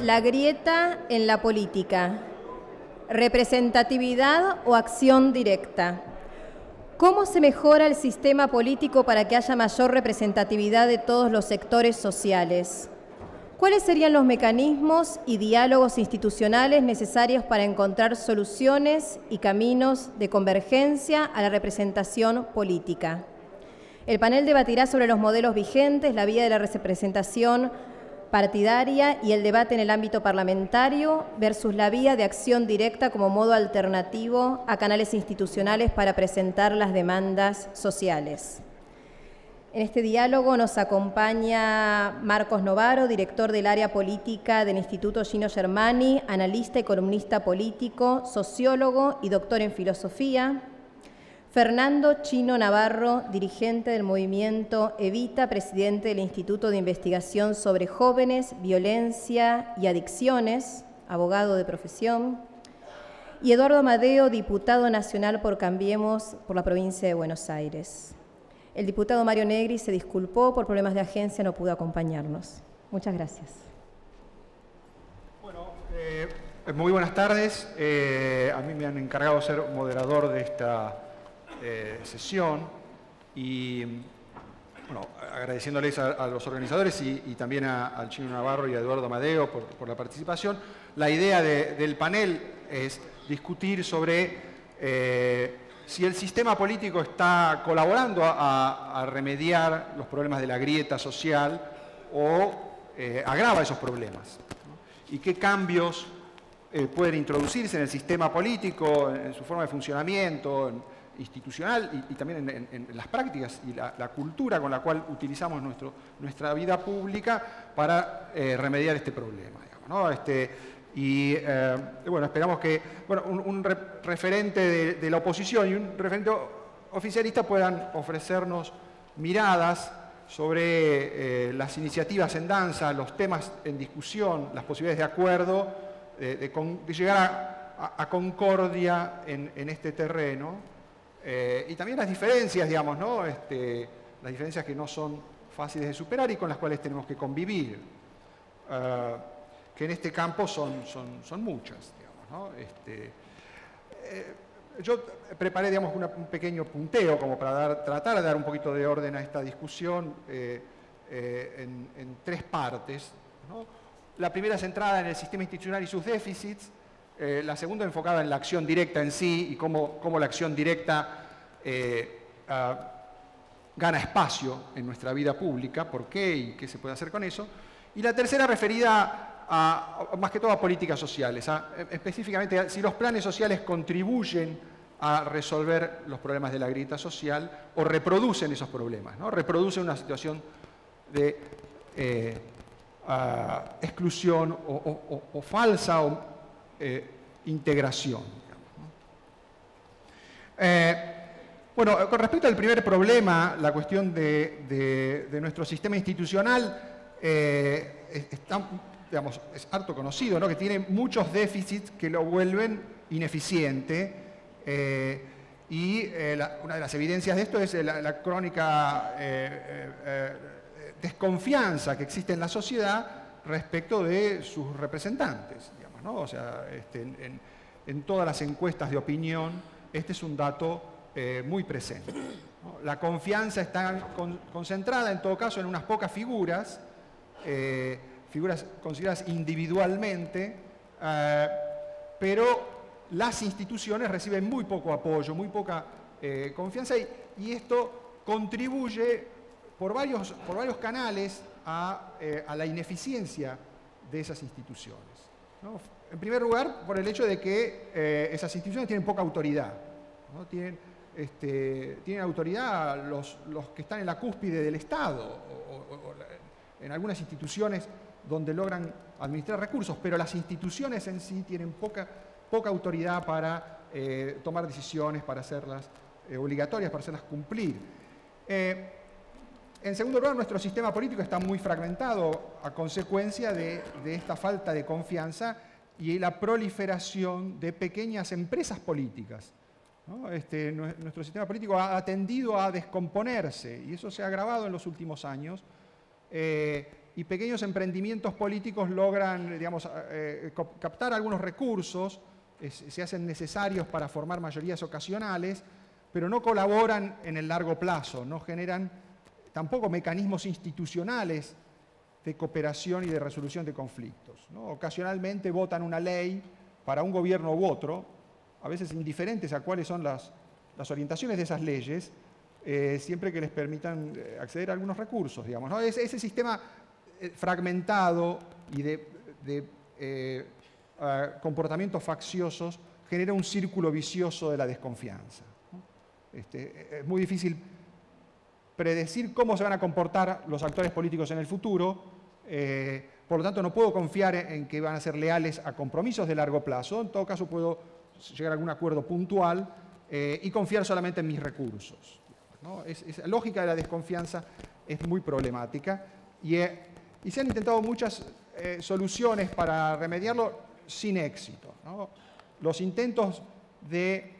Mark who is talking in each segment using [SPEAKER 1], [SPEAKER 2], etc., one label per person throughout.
[SPEAKER 1] La grieta en la política. Representatividad o acción directa. ¿Cómo se mejora el sistema político para que haya mayor representatividad de todos los sectores sociales? ¿Cuáles serían los mecanismos y diálogos institucionales necesarios para encontrar soluciones y caminos de convergencia a la representación política? El panel debatirá sobre los modelos vigentes, la vía de la representación partidaria y el debate en el ámbito parlamentario versus la vía de acción directa como modo alternativo a canales institucionales para presentar las demandas sociales. En este diálogo nos acompaña Marcos Novaro, director del área política del Instituto Gino Germani, analista y columnista político, sociólogo y doctor en filosofía. Fernando Chino Navarro, dirigente del movimiento Evita, presidente del Instituto de Investigación sobre Jóvenes, Violencia y Adicciones, abogado de profesión. Y Eduardo Amadeo, diputado nacional por Cambiemos por la provincia de Buenos Aires. El diputado Mario Negri se disculpó por problemas de agencia, no pudo acompañarnos. Muchas gracias.
[SPEAKER 2] Bueno, muy buenas tardes. A mí me han encargado de ser moderador de esta sesión y bueno, agradeciéndoles a los organizadores y también al Chino Navarro y a Eduardo Amadeo por la participación. La idea del panel es discutir sobre si el sistema político está colaborando a remediar los problemas de la grieta social o agrava esos problemas, ¿no? Y qué cambios pueden introducirse en el sistema político, en su forma de funcionamiento institucional y también en las prácticas y la cultura con la cual utilizamos nuestra vida pública para remediar este problema, digamos, ¿no? Bueno, esperamos que un referente de la oposición y un referente oficialista puedan ofrecernos miradas sobre las iniciativas en danza, los temas en discusión, las posibilidades de acuerdo, de llegar a concordia en este terreno. Y también las diferencias, digamos, ¿no? Las diferencias que no son fáciles de superar y con las cuales tenemos que convivir, que en este campo son muchas, digamos, ¿no? Yo preparé, digamos, un pequeño punteo como para tratar de dar un poquito de orden a esta discusión en tres partes, ¿no? La primera centrada en el sistema institucional y sus déficits. La segunda enfocada en la acción directa en sí y cómo la acción directa gana espacio en nuestra vida pública, por qué y qué se puede hacer con eso. Y la tercera referida más que todo a políticas sociales, específicamente a si los planes sociales contribuyen a resolver los problemas de la grieta social o reproducen esos problemas, ¿no? Reproducen una situación de exclusión o falsa integración. Bueno, con respecto al primer problema, la cuestión de nuestro sistema institucional, digamos, es harto conocido, ¿no? Que tiene muchos déficits que lo vuelven ineficiente. Una de las evidencias de esto es la crónica desconfianza que existe en la sociedad respecto de sus representantes, digamos, ¿no? O sea, en todas las encuestas de opinión, este es un dato muy presente, ¿no? La confianza está concentrada, en todo caso, en unas pocas figuras, figuras consideradas individualmente, pero las instituciones reciben muy poco apoyo, muy poca confianza, y esto contribuye por varios canales a la ineficiencia de esas instituciones, ¿no? En primer lugar, por el hecho de que esas instituciones tienen poca autoridad, ¿no? Tienen autoridad los que están en la cúspide del Estado o en algunas instituciones donde logran administrar recursos, pero las instituciones en sí tienen poca autoridad para tomar decisiones, para hacerlas obligatorias, para hacerlas cumplir. En segundo lugar, nuestro sistema político está muy fragmentado a consecuencia de esta falta de confianza y la proliferación de pequeñas empresas políticas, ¿no? Nuestro sistema político ha tendido a descomponerse y eso se ha agravado en los últimos años y pequeños emprendimientos políticos logran, digamos, captar algunos recursos, se hacen necesarios para formar mayorías ocasionales, pero no colaboran en el largo plazo, no generan tampoco mecanismos institucionales de cooperación y de resolución de conflictos, ¿no? Ocasionalmente votan una ley para un gobierno u otro, a veces indiferentes a cuáles son las orientaciones de esas leyes, siempre que les permitan acceder a algunos recursos, digamos, ¿no? Ese sistema fragmentado y de comportamientos facciosos genera un círculo vicioso de la desconfianza, ¿no? Es muy difícil predecir cómo se van a comportar los actores políticos en el futuro, por lo tanto no puedo confiar en que van a ser leales a compromisos de largo plazo, en todo caso puedo llegar a algún acuerdo puntual y confiar solamente en mis recursos, ¿no? Esa lógica de la desconfianza es muy problemática y se han intentado muchas soluciones para remediarlo sin éxito, ¿no? Los intentos de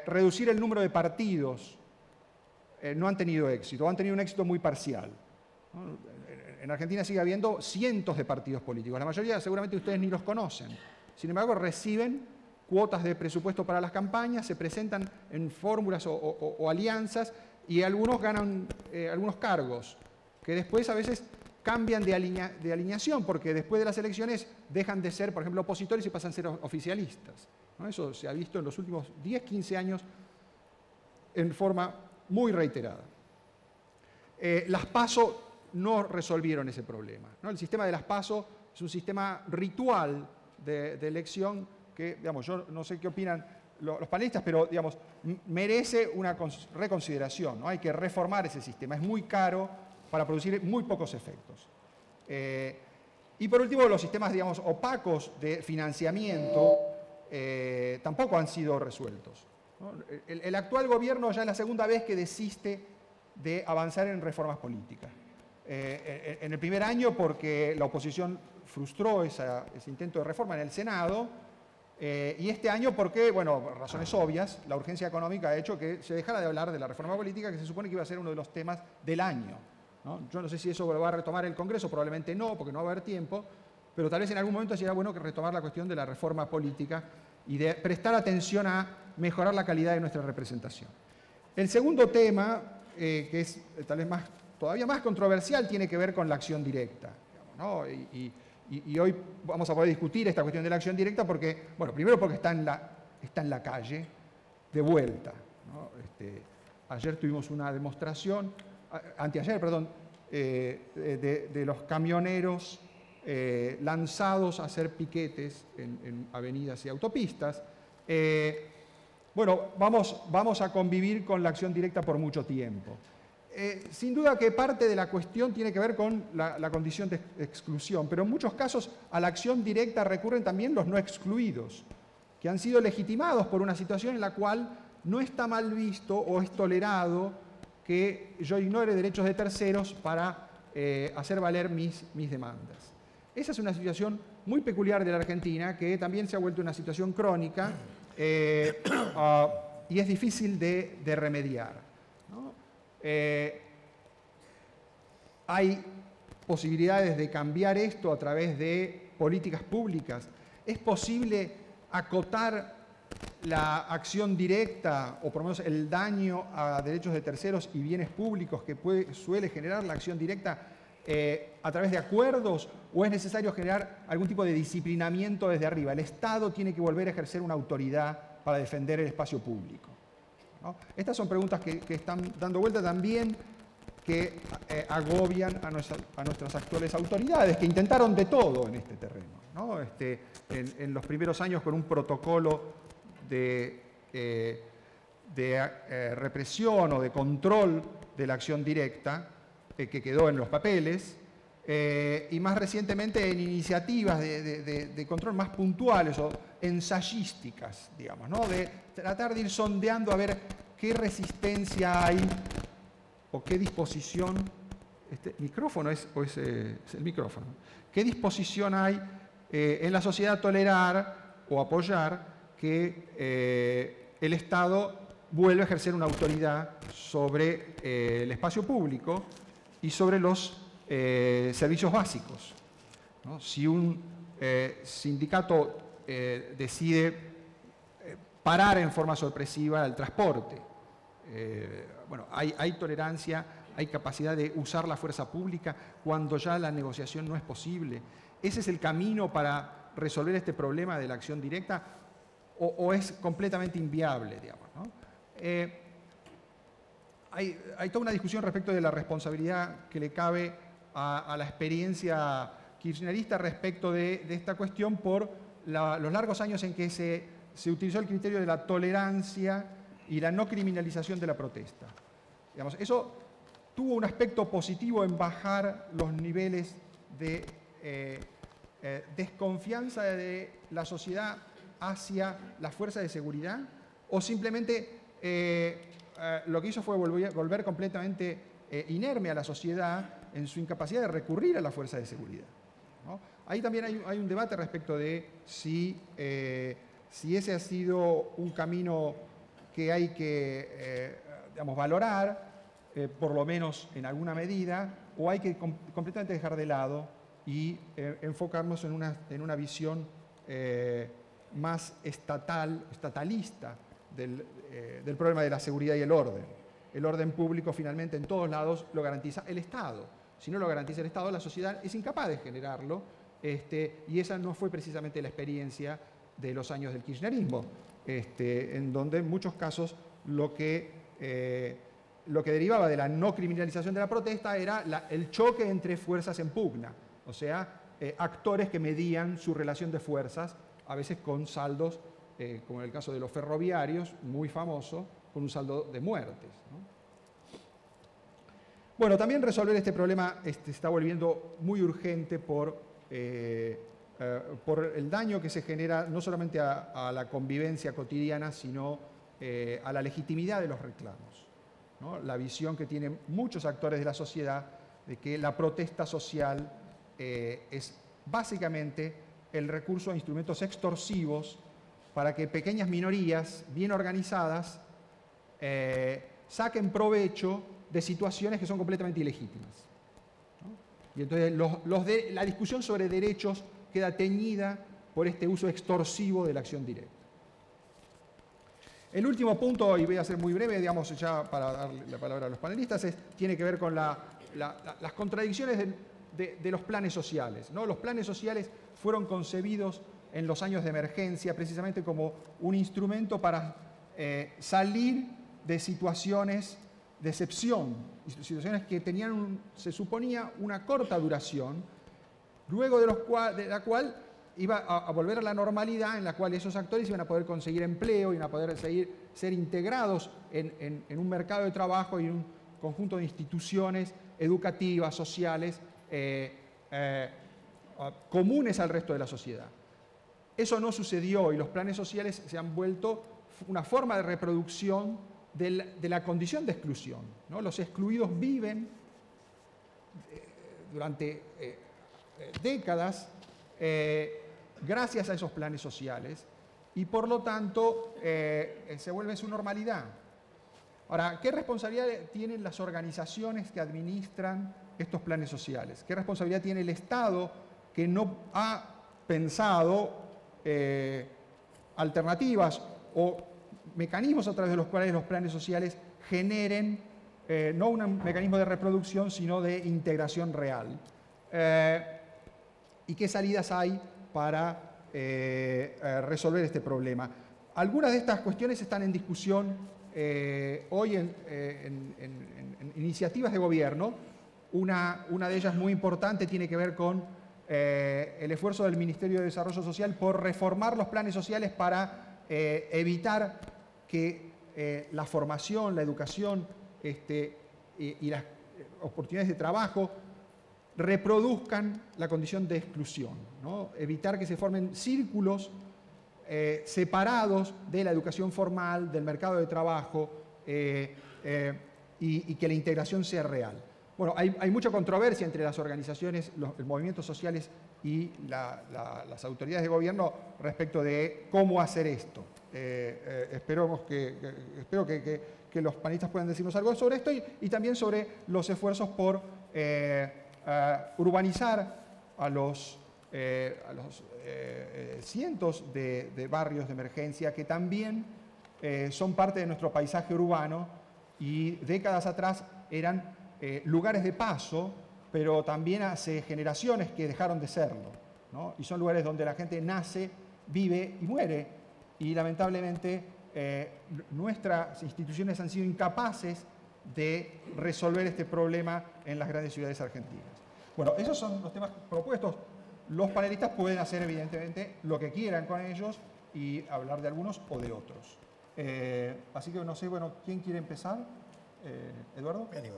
[SPEAKER 2] reducir el número de partidos no han tenido éxito, o han tenido un éxito muy parcial, ¿no? En Argentina sigue habiendo cientos de partidos políticos, la mayoría seguramente ustedes ni los conocen, sin embargo reciben cuotas de presupuesto para las campañas, se presentan en fórmulas o alianzas y algunos ganan algunos cargos que después a veces cambian de alineación porque después de las elecciones dejan de ser, por ejemplo, opositores y pasan a ser oficialistas, ¿no? Eso se ha visto en los últimos 10, 15 años en forma muy reiterada. Las PASO no resolvieron ese problema, ¿no? El sistema de las PASO es un sistema ritual de elección que, digamos, yo no sé qué opinan los panelistas, pero, digamos, merece una reconsideración, ¿no? Hay que reformar ese sistema, es muy caro para producir muy pocos efectos. Y por último, los sistemas, digamos, opacos de financiamiento tampoco han sido resueltos, ¿no? El actual gobierno ya es la segunda vez que desiste de avanzar en reformas políticas. En el primer año porque la oposición frustró ese intento de reforma en el Senado, y este año porque, bueno, por razones obvias, la urgencia económica ha hecho que se dejara de hablar de la reforma política, que se supone que iba a ser uno de los temas del año, ¿no? Yo no sé si eso lo va a retomar el Congreso, probablemente no, porque no va a haber tiempo, pero tal vez en algún momento sería bueno que retomar la cuestión de la reforma política y de prestar atención a mejorar la calidad de nuestra representación. El segundo tema, que es tal vez todavía más controversial, tiene que ver con la acción directa, digamos, ¿no? Y hoy vamos a poder discutir esta cuestión de la acción directa porque, bueno, primero porque está en la calle de vuelta, ¿no? Ayer tuvimos una demostración, anteayer, perdón, de los camioneros lanzados a hacer piquetes en avenidas y autopistas. Bueno, vamos a convivir con la acción directa por mucho tiempo. Sin duda que parte de la cuestión tiene que ver con la condición de exclusión, pero en muchos casos a la acción directa recurren también los no excluidos, que han sido legitimados por una situación en la cual no está mal visto o es tolerado que yo ignore derechos de terceros para hacer valer mis demandas. Esa es una situación muy peculiar de la Argentina, que también se ha vuelto una situación crónica y es difícil de remediar, ¿no? Hay posibilidades de cambiar esto a través de políticas públicas. ¿Es posible acotar la acción directa, o por lo menos el daño a derechos de terceros y bienes públicos que suele generar la acción directa a través de acuerdos, o es necesario generar algún tipo de disciplinamiento desde arriba? El Estado tiene que volver a ejercer una autoridad para defender el espacio público, ¿no? Estas son preguntas que están dando vuelta también, que agobian a nuestras actuales autoridades, que intentaron de todo en este terreno, ¿no? En los primeros años con un protocolo de represión o de control de la acción directa, que quedó en los papeles, y más recientemente en iniciativas de control más puntuales o ensayísticas, digamos, ¿no? De tratar de ir sondeando a ver qué resistencia hay o qué disposición, ¿micrófono o es el micrófono? ¿Qué disposición hay en la sociedad a tolerar o apoyar que el Estado vuelva a ejercer una autoridad sobre el espacio público y sobre los servicios básicos, ¿no? Si un sindicato decide parar en forma sorpresiva el transporte, bueno, hay tolerancia, hay capacidad de usar la fuerza pública cuando ya la negociación no es posible. ¿Ese es el camino para resolver este problema de la acción directa o es completamente inviable, digamos, ¿no? Hay toda una discusión respecto de la responsabilidad que le cabe a la experiencia kirchnerista respecto de esta cuestión por los largos años en que se utilizó el criterio de la tolerancia y la no criminalización de la protesta. Digamos, eso tuvo un aspecto positivo en bajar los niveles de desconfianza de la sociedad hacia las fuerzas de seguridad, o simplemente lo que hizo fue volver completamente inerme a la sociedad en su incapacidad de recurrir a la fuerza de seguridad, ¿no? Ahí también hay un debate respecto de si ese ha sido un camino que hay que digamos, valorar, por lo menos en alguna medida, o hay que completamente dejar de lado y enfocarnos en una visión más estatalista del problema de la seguridad y el orden. El orden público finalmente en todos lados lo garantiza el Estado. Si no lo garantiza el Estado, la sociedad es incapaz de generarlo, y esa no fue precisamente la experiencia de los años del kirchnerismo, en donde en muchos casos lo que derivaba de la no criminalización de la protesta era el choque entre fuerzas en pugna, o sea, actores que medían su relación de fuerzas, a veces con saldos, como en el caso de los ferroviarios, muy famoso, con un saldo de muertes, ¿no? Bueno, también resolver este problema se está volviendo muy urgente por el daño que se genera no solamente a la convivencia cotidiana, sino a la legitimidad de los reclamos, ¿no? La visión que tienen muchos actores de la sociedad de que la protesta social es básicamente el recurso a instrumentos extorsivos para que pequeñas minorías bien organizadas saquen provecho de situaciones que son completamente ilegítimas, ¿no? Y entonces la discusión sobre derechos queda teñida por este uso extorsivo de la acción directa. El último punto, y voy a ser muy breve, digamos, ya para darle la palabra a los panelistas, tiene que ver con las contradicciones de los planes sociales, ¿no? Los planes sociales fueron concebidos en los años de emergencia precisamente como un instrumento para salir de situaciones de excepción, situaciones que tenían, se suponía, una corta duración, luego de la cual iba a volver a la normalidad en la cual esos actores iban a poder conseguir empleo, iban a poder ser integrados en un mercado de trabajo y en un conjunto de instituciones educativas, sociales, comunes al resto de la sociedad. Eso no sucedió y los planes sociales se han vuelto una forma de reproducción de la condición de exclusión, ¿no? Los excluidos viven durante décadas gracias a esos planes sociales y por lo tanto se vuelve su normalidad. Ahora, ¿qué responsabilidad tienen las organizaciones que administran estos planes sociales? ¿Qué responsabilidad tiene el Estado que no ha pensado alternativas o mecanismos a través de los cuales los planes sociales generen no un mecanismo de reproducción, sino de integración real? ¿Y qué salidas hay para resolver este problema? Algunas de estas cuestiones están en discusión hoy en iniciativas de gobierno. Una de ellas muy importante tiene que ver con el esfuerzo del Ministerio de Desarrollo Social por reformar los planes sociales para evitar que la formación, la educación y las oportunidades de trabajo reproduzcan la condición de exclusión, ¿no? Evitar que se formen círculos separados de la educación formal, del mercado de trabajo y que la integración sea real. Bueno, hay mucha controversia entre las organizaciones, los movimientos sociales y las autoridades de gobierno respecto de cómo hacer esto. Espero que los panelistas puedan decirnos algo sobre esto y también sobre los esfuerzos por urbanizar a los cientos de barrios de emergencia que también son parte de nuestro paisaje urbano y décadas atrás eran lugares de paso, pero también hace generaciones que dejaron de serlo, ¿no? Y son lugares donde la gente nace, vive y muere. Y lamentablemente nuestras instituciones han sido incapaces de resolver este problema en las grandes ciudades argentinas. Bueno, esos son los temas propuestos. Los panelistas pueden hacer, evidentemente, lo que quieran con ellos y hablar de algunos o de otros. Así que no sé, bueno, ¿quién quiere empezar? ¿Eduardo?
[SPEAKER 3] Me animo.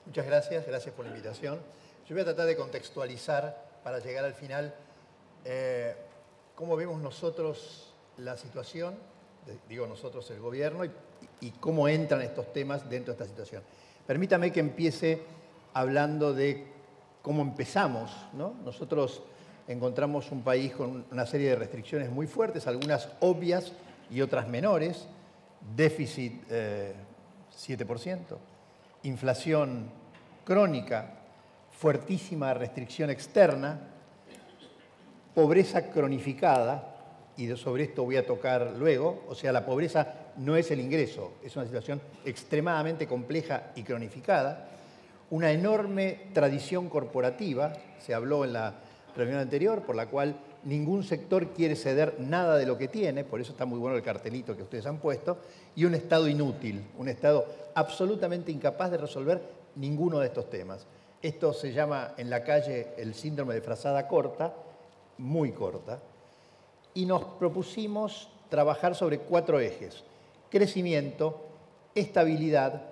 [SPEAKER 3] Muchas gracias, gracias por la invitación. Yo voy a tratar de contextualizar para llegar al final cómo vemos nosotros la situación, digo nosotros el gobierno, y cómo entran estos temas dentro de esta situación. Permítame que empiece hablando de cómo empezamos, ¿no? Nosotros encontramos un país con una serie de restricciones muy fuertes, algunas obvias y otras menores, déficit 7%, inflación crónica, fuertísima restricción externa, pobreza cronificada, y sobre esto voy a tocar luego, o sea, la pobreza no es el ingreso, es una situación extremadamente compleja y cronificada, una enorme tradición corporativa, se habló en la reunión anterior, por la cual ningún sector quiere ceder nada de lo que tiene, por eso está muy bueno el cartelito que ustedes han puesto, y un Estado inútil, un Estado absolutamente incapaz de resolver ninguno de estos temas. Esto se llama en la calle el síndrome de frazada corta, muy corta, y nos propusimos trabajar sobre 4 ejes: crecimiento, estabilidad,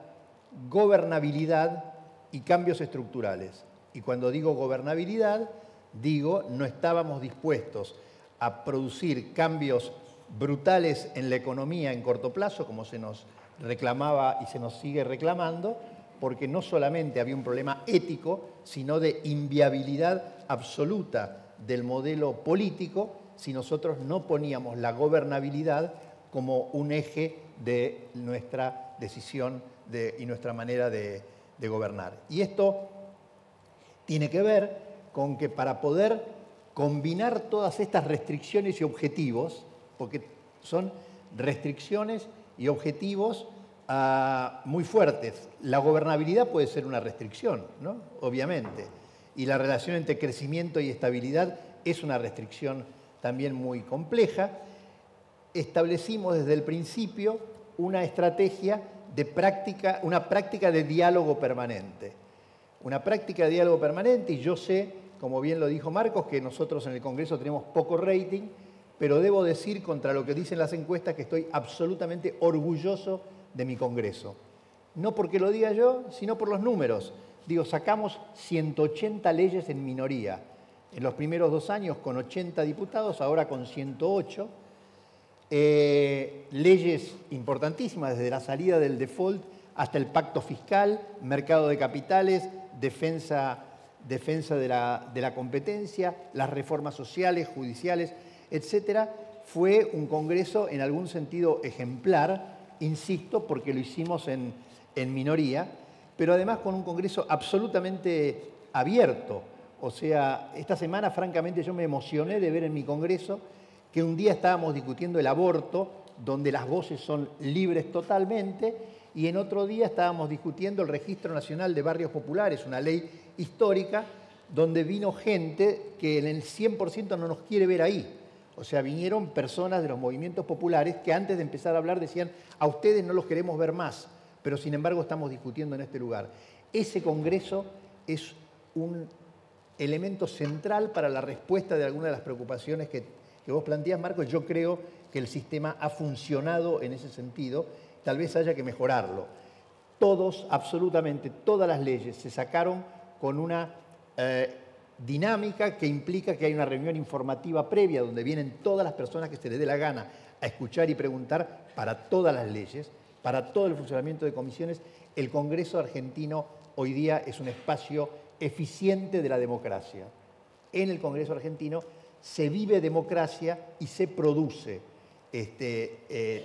[SPEAKER 3] gobernabilidad y cambios estructurales. Y cuando digo gobernabilidad, digo, no estábamos dispuestos a producir cambios brutales en la economía en corto plazo, como se nos reclamaba y se nos sigue reclamando, porque no solamente había un problema ético, sino de inviabilidad absoluta del modelo político si nosotros no poníamos la gobernabilidad como un eje de nuestra decisión y nuestra manera de gobernar. Y esto tiene que ver con que para poder combinar todas estas restricciones y objetivos, porque son restricciones y objetivos muy fuertes. La gobernabilidad puede ser una restricción, ¿no? Obviamente. Y la relación entre crecimiento y estabilidad es una restricción también muy compleja. Establecimos desde el principio una estrategia de práctica, una práctica de diálogo permanente. Una práctica de diálogo permanente, y yo sé, como bien lo dijo Marcos, que nosotros en el Congreso tenemos poco rating, pero debo decir, contra lo que dicen las encuestas, que estoy absolutamente orgulloso de mi Congreso. No porque lo diga yo, sino por los números. Digo, sacamos 180 leyes en minoría. En los primeros 2 años con 80 diputados, ahora con 108. Leyes importantísimas, desde la salida del default hasta el pacto fiscal, mercado de capitales, defensa de la competencia, las reformas sociales, judiciales, etc. Fue un Congreso en algún sentido ejemplar, insisto, porque lo hicimos en minoría, pero además con un Congreso absolutamente abierto. O sea, esta semana, francamente, yo me emocioné de ver en mi Congreso que un día estábamos discutiendo el aborto, donde las voces son libres totalmente, y en otro día estábamos discutiendo el Registro Nacional de Barrios Populares, una ley histórica, donde vino gente que en el 100% no nos quiere ver ahí. O sea, vinieron personas de los movimientos populares que antes de empezar a hablar decían, a ustedes no los queremos ver más, pero sin embargo estamos discutiendo en este lugar. Ese Congreso es un elemento central para la respuesta de algunas de las preocupaciones que vos planteás, Marcos. Yo creo que el sistema ha funcionado en ese sentido, tal vez haya que mejorarlo. Todos, absolutamente todas las leyes se sacaron con una dinámica que implica que hay una reunión informativa previa donde vienen todas las personas que se les dé la gana a escuchar y preguntar para todas las leyes, para todo el funcionamiento de comisiones. El Congreso argentino hoy día es un espacio eficiente de la democracia. En el Congreso argentino se vive democracia y se produce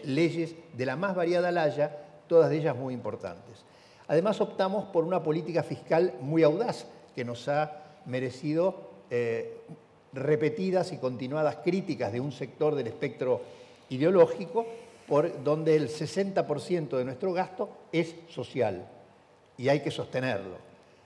[SPEAKER 3] leyes de la más variada laya, todas de ellas muy importantes. Además optamos por una política fiscal muy audaz, que nos ha merecido repetidas y continuadas críticas de un sector del espectro ideológico, por donde el 60% de nuestro gasto es social y hay que sostenerlo,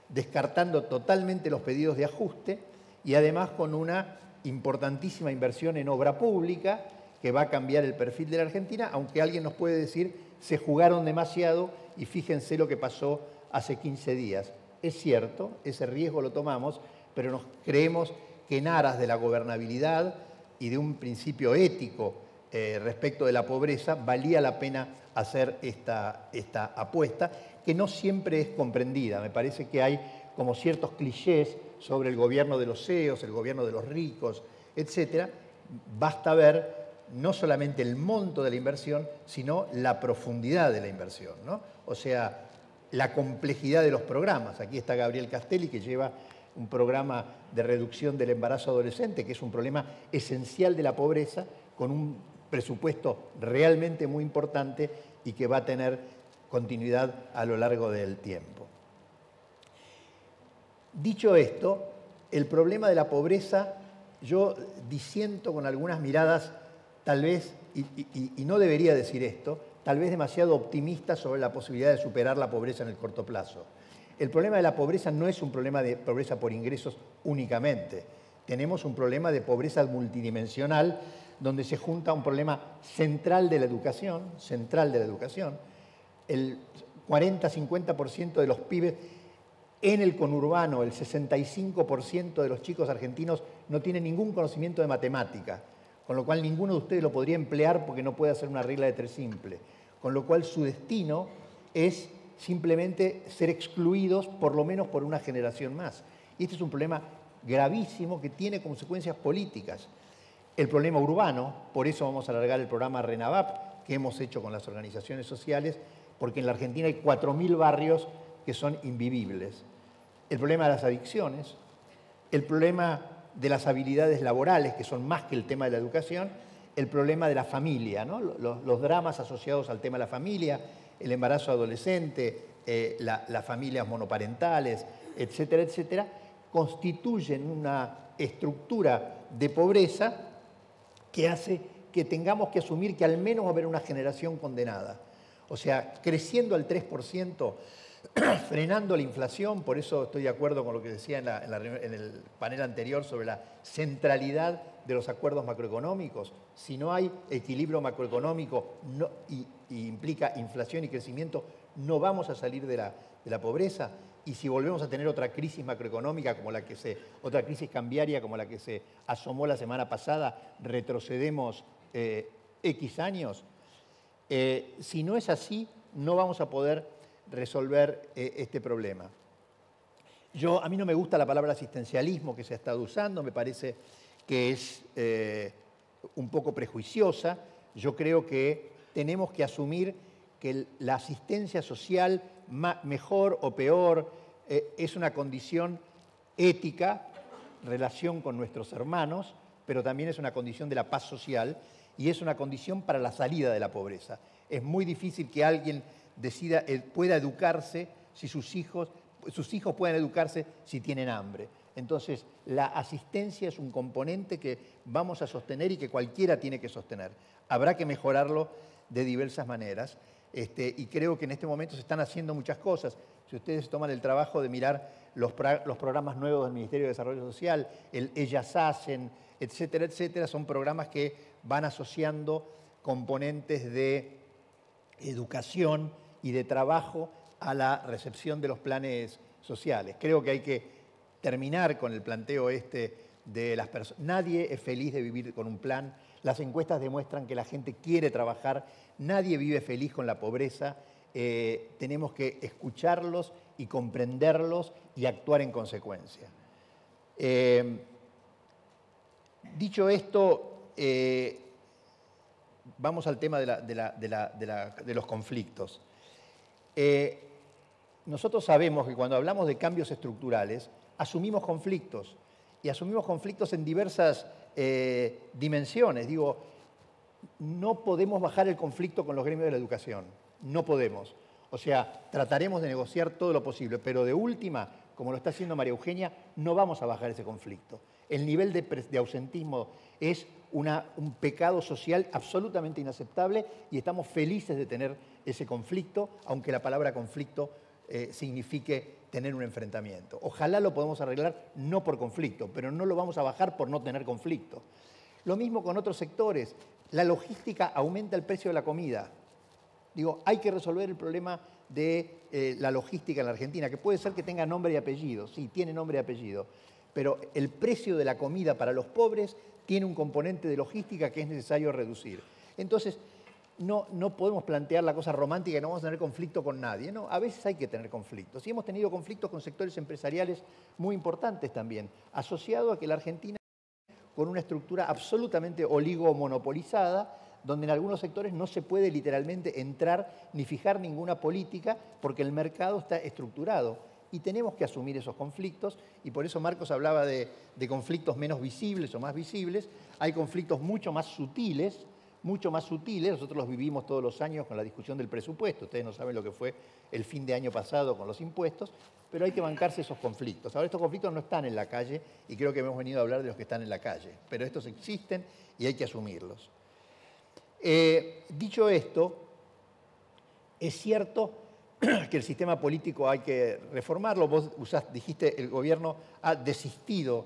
[SPEAKER 3] descartando totalmente los pedidos de ajuste y además con una importantísima inversión en obra pública que va a cambiar el perfil de la Argentina, aunque alguien nos puede decir se jugaron demasiado y fíjense lo que pasó hace 15 días. Es cierto, ese riesgo lo tomamos, pero nos creemos que en aras de la gobernabilidad y de un principio ético respecto de la pobreza, valía la pena hacer esta apuesta, que no siempre es comprendida. Me parece que hay como ciertos clichés sobre el gobierno de los CEOs, el gobierno de los ricos, etc. Basta ver no solamente el monto de la inversión, sino la profundidad de la inversión, ¿no? O sea, la complejidad de los programas. Aquí está Gabriel Castelli, que lleva un programa de reducción del embarazo adolescente, que es un problema esencial de la pobreza, con un presupuesto realmente muy importante y que va a tener continuidad a lo largo del tiempo. Dicho esto, el problema de la pobreza, yo disiento con algunas miradas, tal vez, y no debería decir esto, tal vez demasiado optimistas sobre la posibilidad de superar la pobreza en el corto plazo. El problema de la pobreza no es un problema de pobreza por ingresos únicamente. Tenemos un problema de pobreza multidimensional, donde se junta un problema central de la educación, el 40-50% de los pibes en el conurbano, el 65% de los chicos argentinos no tienen ningún conocimiento de matemática, con lo cual ninguno de ustedes lo podría emplear porque no puede hacer una regla de 3 simple, con lo cual su destino es simplemente ser excluidos por lo menos por una generación más. Y este es un problema gravísimo que tiene consecuencias políticas. El problema urbano, por eso vamos a alargar el programa RENAVAP que hemos hecho con las organizaciones sociales, porque en la Argentina hay 4.000 barrios que son invivibles. El problema de las adicciones, el problema de las habilidades laborales, que son más que el tema de la educación, el problema de la familia, ¿no? Los dramas asociados al tema de la familia, el embarazo adolescente, las familias monoparentales, etcétera, etcétera, constituyen una estructura de pobreza que hace que tengamos que asumir que al menos va a haber una generación condenada. O sea, creciendo al 3%, frenando la inflación, por eso estoy de acuerdo con lo que decía en el panel anterior sobre la centralidad de los acuerdos macroeconómicos. Si no hay equilibrio macroeconómico y implica inflación y crecimiento, no vamos a salir de la pobreza. Y si volvemos a tener otra crisis macroeconómica, otra crisis cambiaria como la que se asomó la semana pasada, retrocedemos X años. Si no es así, no vamos a poder resolver este problema. A mí no me gusta la palabra asistencialismo que se ha estado usando, me parece que es un poco prejuiciosa. Yo creo que tenemos que asumir que la asistencia social, mejor o peor, es una condición ética, relación con nuestros hermanos, pero también es una condición de la paz social y es una condición para la salida de la pobreza. Es muy difícil que alguien pueda educarse si sus hijos puedan educarse si tienen hambre. Entonces, la asistencia es un componente que vamos a sostener y que cualquiera tiene que sostener. Habrá que mejorarlo de diversas maneras y creo que en este momento se están haciendo muchas cosas. Si ustedes toman el trabajo de mirar los programas nuevos del Ministerio de Desarrollo Social, el Ellas Hacen, etcétera, etcétera, son programas que van asociando componentes de educación y de trabajo a la recepción de los planes sociales. Creo que hay que terminar con el planteo de las personas. Nadie es feliz de vivir con un plan. Las encuestas demuestran que la gente quiere trabajar. Nadie vive feliz con la pobreza. Tenemos que escucharlos y comprenderlos y actuar en consecuencia. Dicho esto, vamos al tema de los conflictos. Nosotros sabemos que cuando hablamos de cambios estructurales, asumimos conflictos, y asumimos conflictos en diversas dimensiones. Digo, no podemos bajar el conflicto con los gremios de la educación, no podemos. O sea, trataremos de negociar todo lo posible, pero de última, como lo está haciendo María Eugenia, no vamos a bajar ese conflicto. El nivel de ausentismo es un pecado social absolutamente inaceptable y estamos felices de tener ese conflicto, aunque la palabra conflicto signifique tener un enfrentamiento. Ojalá lo podamos arreglar no por conflicto, pero no lo vamos a bajar por no tener conflicto. Lo mismo con otros sectores. La logística aumenta el precio de la comida. Digo, hay que resolver el problema de la logística en la Argentina, que puede ser que tenga nombre y apellido, sí, tiene nombre y apellido, pero el precio de la comida para los pobres tiene un componente de logística que es necesario reducir. Entonces, no podemos plantear la cosa romántica y no vamos a tener conflicto con nadie, ¿no? A veces hay que tener conflictos. Y hemos tenido conflictos con sectores empresariales muy importantes también, asociado a que la Argentina con una estructura absolutamente oligomonopolizada, donde en algunos sectores no se puede literalmente entrar ni fijar ninguna política porque el mercado está estructurado. Y tenemos que asumir esos conflictos, y por eso Marcos hablaba de conflictos menos visibles o más visibles. Hay conflictos mucho más sutiles, nosotros los vivimos todos los años con la discusión del presupuesto. Ustedes no saben lo que fue el fin de año pasado con los impuestos, pero hay que bancarse esos conflictos. Ahora, estos conflictos no están en la calle, y creo que hemos venido a hablar de los que están en la calle, pero estos existen y hay que asumirlos. Dicho esto, es cierto que el sistema político hay que reformarlo. Vos dijiste, el gobierno ha desistido.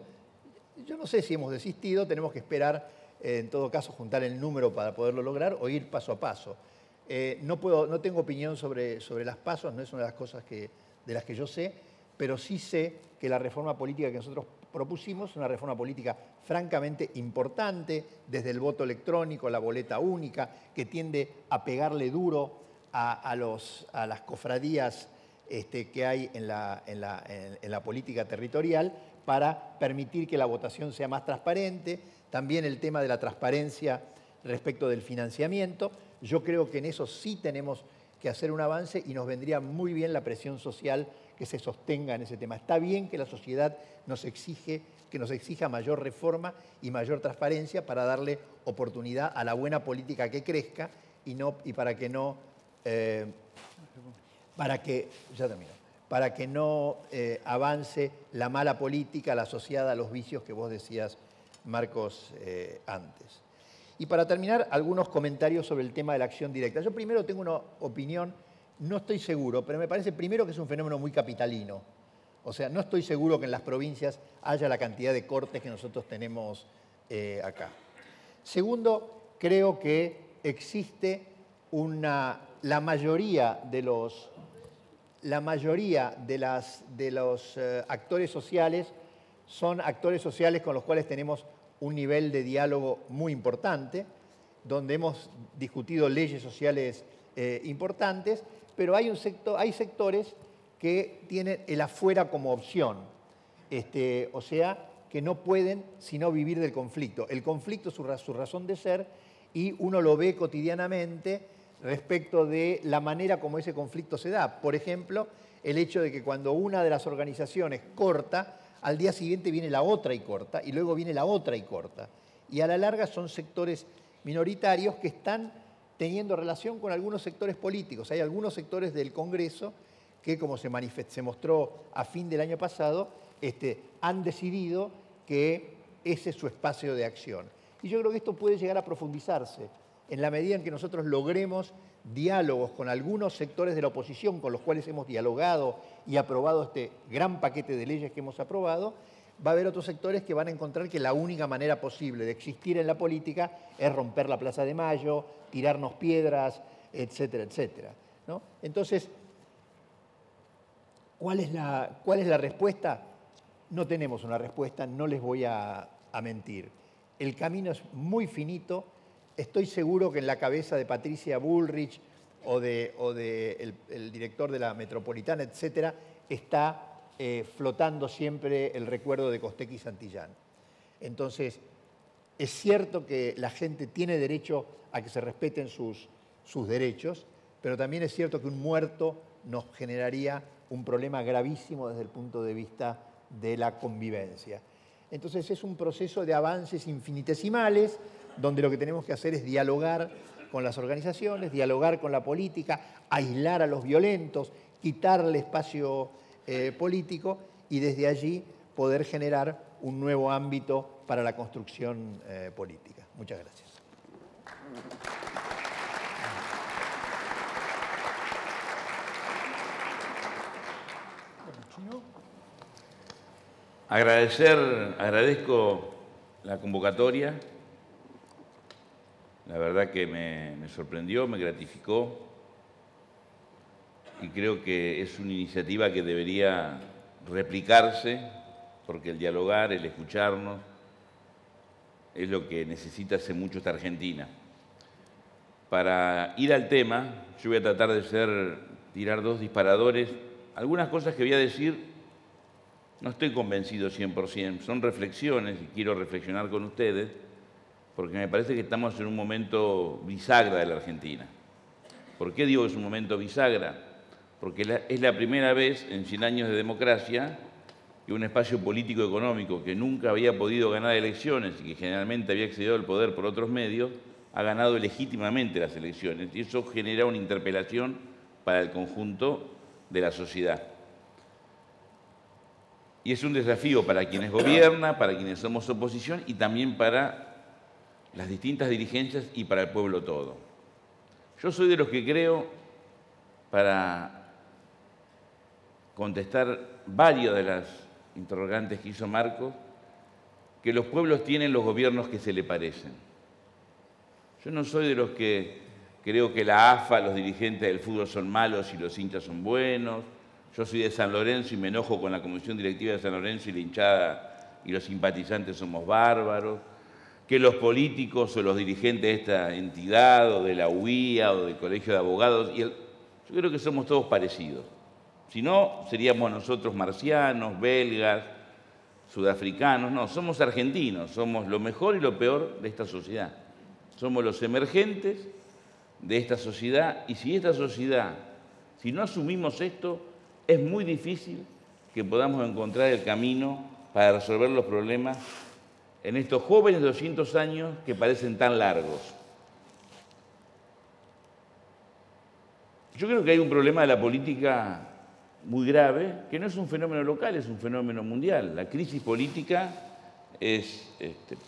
[SPEAKER 3] Yo no sé si hemos desistido, tenemos que esperar, en todo caso, juntar el número para poderlo lograr o ir paso a paso. No tengo opinión sobre las pasos, no es una de las cosas de las que yo sé, pero sí sé que la reforma política que nosotros propusimos es una reforma política francamente importante, desde el voto electrónico, la boleta única, que tiende a pegarle duro a las cofradías que hay en la política territorial para permitir que la votación sea más transparente. También el tema de la transparencia respecto del financiamiento. Yo creo que en eso sí tenemos que hacer un avance y nos vendría muy bien la presión social que se sostenga en ese tema. Está bien que la sociedad nos exija mayor reforma y mayor transparencia para darle oportunidad a la buena política que crezca y para que no avance la mala política, la asociada a los vicios que vos decías, Marcos, antes. Y para terminar, algunos comentarios sobre el tema de la acción directa. Yo primero tengo una opinión, no estoy seguro, pero me parece primero que es un fenómeno muy capitalino. O sea, no estoy seguro que en las provincias haya la cantidad de cortes que nosotros tenemos acá. Segundo, creo que existe la mayoría de los actores sociales son actores sociales con los cuales tenemos un nivel de diálogo muy importante, donde hemos discutido leyes sociales importantes, pero hay sectores que tienen el afuera como opción, o sea, que no pueden sino vivir del conflicto. El conflicto es su razón de ser y uno lo ve cotidianamente respecto de la manera como ese conflicto se da. Por ejemplo, el hecho de que cuando una de las organizaciones corta, al día siguiente viene la otra y corta, y luego viene la otra y corta. Y a la larga son sectores minoritarios que están teniendo relación con algunos sectores políticos. Hay algunos sectores del Congreso que, como se mostró a fin del año pasado, han decidido que ese es su espacio de acción. Y yo creo que esto puede llegar a profundizarse en la medida en que nosotros logremos diálogos con algunos sectores de la oposición con los cuales hemos dialogado y aprobado este gran paquete de leyes que hemos aprobado. Va a haber otros sectores que van a encontrar que la única manera posible de existir en la política es romper la Plaza de Mayo, tirarnos piedras, etcétera, etcétera, ¿no? Entonces, ¿cuál es la respuesta? No tenemos una respuesta, no les voy a mentir. El camino es muy finito. Estoy seguro que en la cabeza de Patricia Bullrich o el director de la Metropolitana, etcétera, está flotando siempre el recuerdo de Costec y Santillán. Entonces, es cierto que la gente tiene derecho a que se respeten sus derechos, pero también es cierto que un muerto nos generaría un problema gravísimo desde el punto de vista de la convivencia. Entonces, es un proceso de avances infinitesimales, donde lo que tenemos que hacer es dialogar con las organizaciones, dialogar con la política, aislar a los violentos, quitarle espacio político y desde allí poder generar un nuevo ámbito para la construcción política. Muchas gracias.
[SPEAKER 4] Agradezco la convocatoria. La verdad que me sorprendió, me gratificó y creo que es una iniciativa que debería replicarse porque el dialogar, el escucharnos, es lo que necesita hace mucho esta Argentina. Para ir al tema, yo voy a tratar de tirar dos disparadores. Algunas cosas que voy a decir no estoy convencido 100%, son reflexiones y quiero reflexionar con ustedes porque me parece que estamos en un momento bisagra de la Argentina. ¿Por qué digo que es un momento bisagra? Porque es la primera vez en 100 años de democracia que un espacio político-económico que nunca había podido ganar elecciones y que generalmente había accedido al poder por otros medios, ha ganado legítimamente las elecciones. Y eso genera una interpelación para el conjunto de la sociedad. Y es un desafío para quienes gobiernan, para quienes somos oposición y también para las distintas dirigencias y para el pueblo todo. Yo soy de los que creo, para contestar varias de las interrogantes que hizo Marcos, que los pueblos tienen los gobiernos que se le parecen. Yo no soy de los que creo que la AFA, los dirigentes del fútbol son malos y los hinchas son buenos. Yo soy de San Lorenzo y me enojo con la comisión directiva de San Lorenzo y la hinchada y los simpatizantes somos bárbaros. Que los políticos o los dirigentes de esta entidad o de la UIA o del Colegio de Abogados, yo creo que somos todos parecidos. Si no, seríamos nosotros marcianos, belgas, sudafricanos. No, somos argentinos, somos lo mejor y lo peor de esta sociedad. Somos los emergentes de esta sociedad y si esta sociedad, si no asumimos esto, es muy difícil que podamos encontrar el camino para resolver los problemas en estos jóvenes de 200 años que parecen tan largos. Yo creo que hay un problema de la política muy grave, que no es un fenómeno local, es un fenómeno mundial. La crisis política es,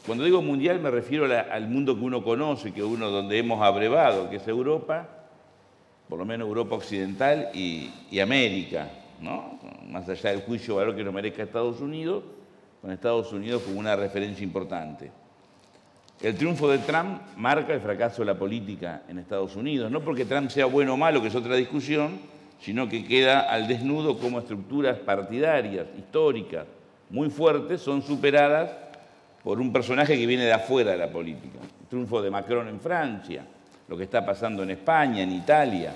[SPEAKER 4] cuando digo mundial me refiero al mundo que uno conoce, donde hemos abrevado, que es Europa, por lo menos Europa occidental y América, ¿no? Más allá del juicio de valor que nos merezca Estados Unidos, con Estados Unidos como una referencia importante. El triunfo de Trump marca el fracaso de la política en Estados Unidos, no porque Trump sea bueno o malo, que es otra discusión, sino que queda al desnudo como estructuras partidarias, históricas, muy fuertes, son superadas por un personaje que viene de afuera de la política. El triunfo de Macron en Francia, lo que está pasando en España, en Italia,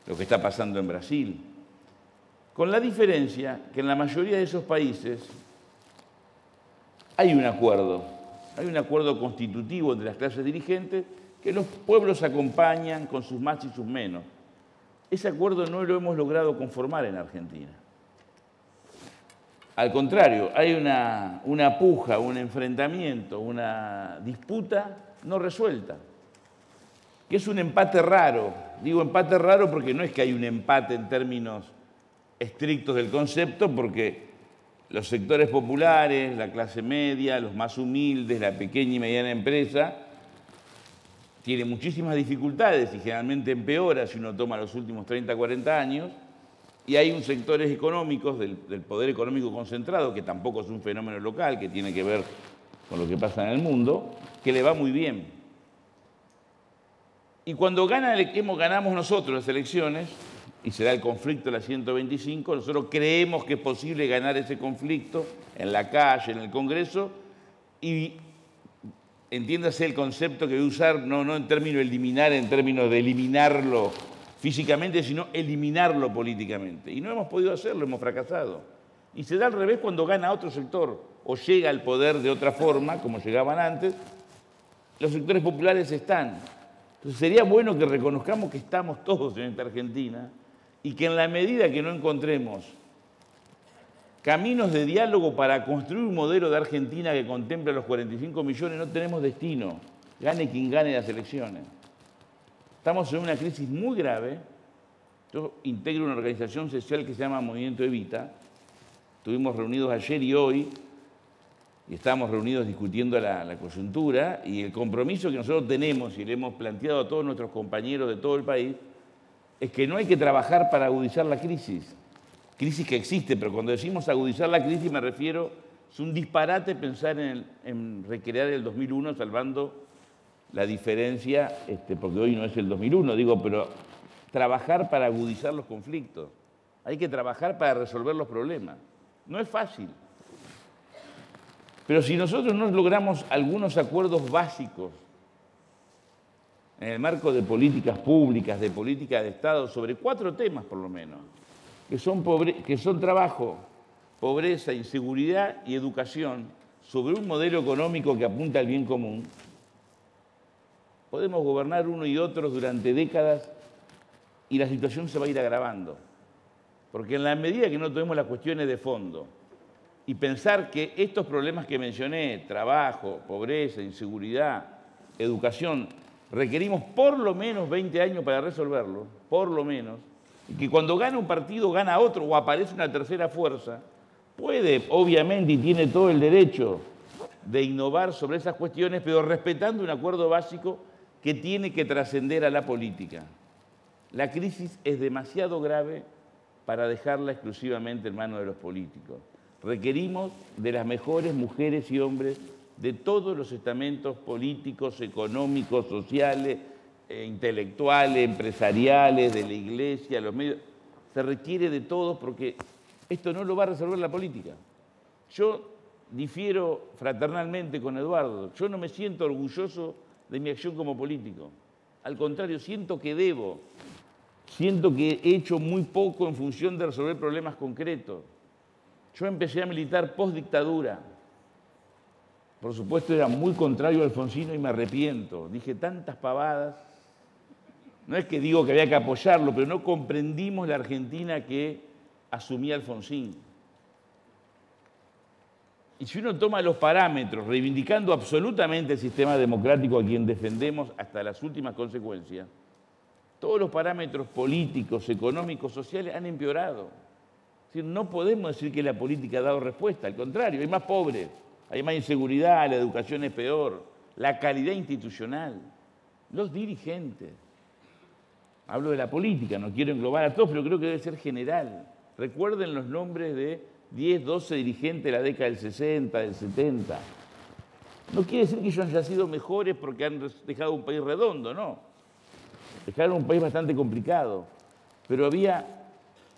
[SPEAKER 4] lo que está pasando en Brasil. Con la diferencia que en la mayoría de esos países hay un acuerdo constitutivo entre las clases dirigentes que los pueblos acompañan con sus más y sus menos. Ese acuerdo no lo hemos logrado conformar en Argentina. Al contrario, hay una puja, un enfrentamiento, una disputa no resuelta, que es un empate raro. Digo empate raro porque no es que hay un empate en términos estrictos del concepto, porque los sectores populares, la clase media, los más humildes, la pequeña y mediana empresa, tienen muchísimas dificultades y generalmente empeora si uno toma los últimos 30, 40 años, y hay un sectores económicos del poder económico concentrado, que tampoco es un fenómeno local, que tiene que ver con lo que pasa en el mundo, que le va muy bien. Y cuando ganamos nosotros las elecciones, y se da el conflicto de la 125, nosotros creemos que es posible ganar ese conflicto en la calle, en el Congreso, y entiéndase el concepto que voy a usar, no en términos de eliminar, en términos de eliminarlo físicamente, sino eliminarlo políticamente. Y no hemos podido hacerlo, hemos fracasado. Y se da al revés cuando gana otro sector, o llega al poder de otra forma, como llegaban antes, los sectores populares están. Entonces sería bueno que reconozcamos que estamos todos en esta Argentina, y que en la medida que no encontremos caminos de diálogo para construir un modelo de Argentina que contemple a los 45 millones, no tenemos destino, gane quien gane las elecciones. Estamos en una crisis muy grave. Yo integro una organización social que se llama Movimiento Evita, Estuvimos reunidos ayer y hoy, y estamos reunidos discutiendo la coyuntura, y el compromiso que nosotros tenemos y le hemos planteado a todos nuestros compañeros de todo el país es que no hay que trabajar para agudizar la crisis que existe, pero cuando decimos agudizar la crisis me refiero, es un disparate pensar en recrear el 2001 salvando la diferencia, porque hoy no es el 2001, digo, pero trabajar para agudizar los conflictos. Hay que trabajar para resolver los problemas. No es fácil. Pero si nosotros no logramos algunos acuerdos básicos en el marco de políticas públicas, de política de Estado, sobre 4 temas por lo menos, que son trabajo, pobreza, inseguridad y educación, sobre un modelo económico que apunta al bien común, podemos gobernar uno y otros durante décadas y la situación se va a ir agravando. Porque en la medida que no tomemos las cuestiones de fondo y pensar que estos problemas que mencioné, trabajo, pobreza, inseguridad, educación, requerimos por lo menos 20 años para resolverlo, por lo menos, y que cuando gana un partido gana otro o aparece una tercera fuerza, puede, obviamente, y tiene todo el derecho de innovar sobre esas cuestiones, pero respetando un acuerdo básico que tiene que trascender a la política. La crisis es demasiado grave para dejarla exclusivamente en manos de los políticos. Requerimos de las mejores mujeres y hombres de todos los estamentos políticos, económicos, sociales, intelectuales, empresariales, de la iglesia, los medios. Se requiere de todos porque esto no lo va a resolver la política. Yo difiero fraternalmente con Eduardo. Yo no me siento orgulloso de mi acción como político. Al contrario, siento que debo. Siento que he hecho muy poco en función de resolver problemas concretos. Yo empecé a militar post-dictadura. Por supuesto, era muy contrario a Alfonsino y me arrepiento. Dije tantas pavadas. No es que digo que había que apoyarlo, pero no comprendimos la Argentina que asumía Alfonsín. Y si uno toma los parámetros, reivindicando absolutamente el sistema democrático a quien defendemos hasta las últimas consecuencias, todos los parámetros políticos, económicos, sociales han empeorado. Es decir, no podemos decir que la política ha dado respuesta, al contrario, hay más pobres, hay más inseguridad, la educación es peor, la calidad institucional, los dirigentes. Hablo de la política, no quiero englobar a todos, pero creo que debe ser general. Recuerden los nombres de 10, 12 dirigentes de la década del 60, del 70. No quiere decir que ellos hayan sido mejores porque han dejado un país redondo, no. Dejaron un país bastante complicado, pero había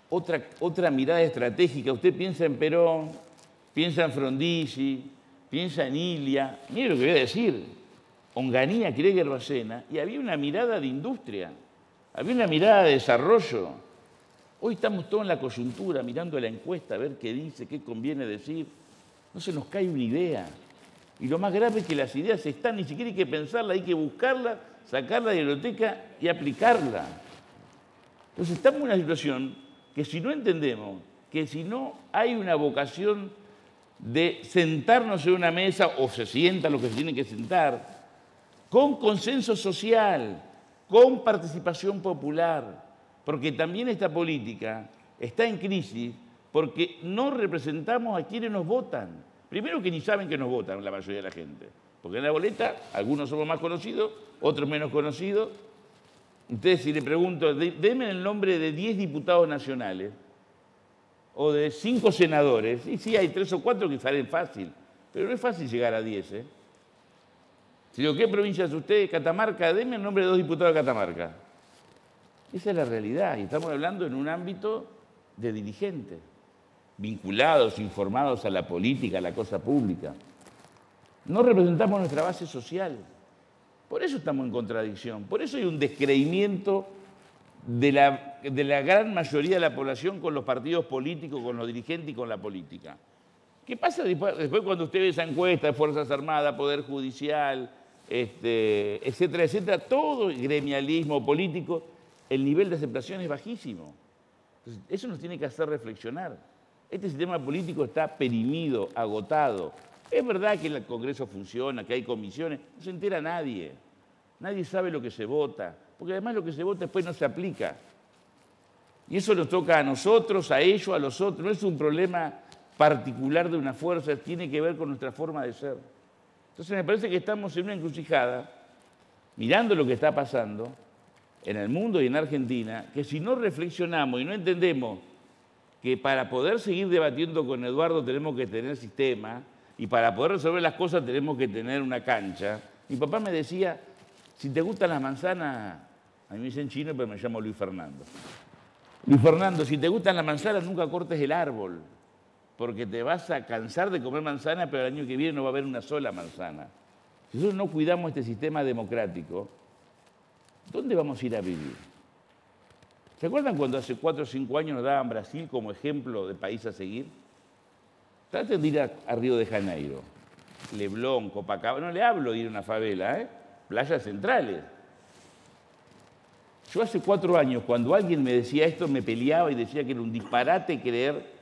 [SPEAKER 4] otra mirada estratégica. Usted piensa en Perón, piensa en Frondizi, piensa en Ilia, mire lo que voy a decir, Onganía, Kreger, Bacena, y había una mirada de industria, había una mirada de desarrollo. Hoy estamos todos en la coyuntura, mirando la encuesta, a ver qué dice, qué conviene decir. No se nos cae una idea. Y lo más grave es que las ideas están, ni siquiera hay que pensarlas, hay que buscarlas, sacarla de la biblioteca y aplicarla. Entonces estamos en una situación que si no entendemos, que si no hay una vocación de sentarnos en una mesa, o se sientan los que se tienen que sentar, con consenso social, con participación popular, porque también esta política está en crisis porque no representamos a quienes nos votan. Primero que ni saben que nos votan la mayoría de la gente. Porque en la boleta algunos somos más conocidos, otros menos conocidos. Entonces, si le pregunto, denme el nombre de 10 diputados nacionales o de 5 senadores, y sí, hay 3 o 4 que salen fácil, pero no es fácil llegar a 10, ¿eh? Si digo, ¿qué provincia es usted? Catamarca, denme el nombre de 2 diputados de Catamarca. Esa es la realidad, y estamos hablando en un ámbito de dirigentes, vinculados, informados a la política, a la cosa pública. No representamos nuestra base social. Por eso estamos en contradicción. Por eso hay un descreimiento de la gran mayoría de la población con los partidos políticos, con los dirigentes y con la política. ¿Qué pasa después cuando usted ve esa encuesta de Fuerzas Armadas, Poder Judicial, etcétera, etcétera? Todo el gremialismo político, el nivel de aceptación es bajísimo. Entonces, eso nos tiene que hacer reflexionar. Este sistema político está perimido, agotado. Es verdad que el Congreso funciona, que hay comisiones, no se entera nadie. Nadie sabe lo que se vota, porque además lo que se vota después no se aplica. Y eso nos toca a nosotros, a ellos, a los otros. No es un problema particular de una fuerza, tiene que ver con nuestra forma de ser. Entonces me parece que estamos en una encrucijada, mirando lo que está pasando en el mundo y en Argentina, que si no reflexionamos y no entendemos que para poder seguir debatiendo con Eduardo tenemos que tener sistema, y para poder resolver las cosas tenemos que tener una cancha. Mi papá me decía, si te gustan las manzanas, a mí me dicen chino, pero me llamo Luis Fernando. Luis Fernando, si te gustan las manzanas, nunca cortes el árbol, porque te vas a cansar de comer manzana, pero el año que viene no va a haber una sola manzana. Si nosotros no cuidamos este sistema democrático, ¿dónde vamos a ir a vivir? ¿Se acuerdan cuando hace 4 o 5 años nos daban Brasil como ejemplo de país a seguir? Traten de ir a Río de Janeiro, Leblon, Copacabana, no le hablo de ir a una favela, playas centrales. Yo hace 4 años, cuando alguien me decía esto, me peleaba y decía que era un disparate creer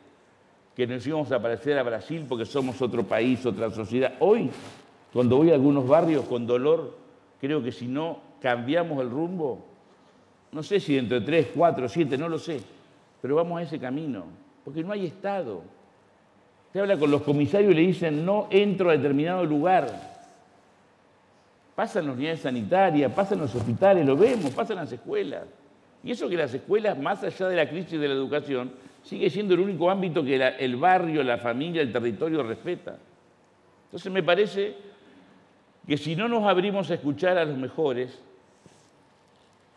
[SPEAKER 4] que nos íbamos a parecer a Brasil porque somos otro país, otra sociedad. Hoy, cuando voy a algunos barrios con dolor, creo que si no cambiamos el rumbo, no sé si dentro de 3, 4, 7, no lo sé, pero vamos a ese camino, porque no hay Estado. Se habla con los comisarios y le dicen, no entro a determinado lugar. Pasan las unidades sanitarias, pasan los hospitales, lo vemos, pasan las escuelas. Y eso que las escuelas, más allá de la crisis de la educación, sigue siendo el único ámbito que el barrio, la familia, el territorio respeta. Entonces me parece que si no nos abrimos a escuchar a los mejores,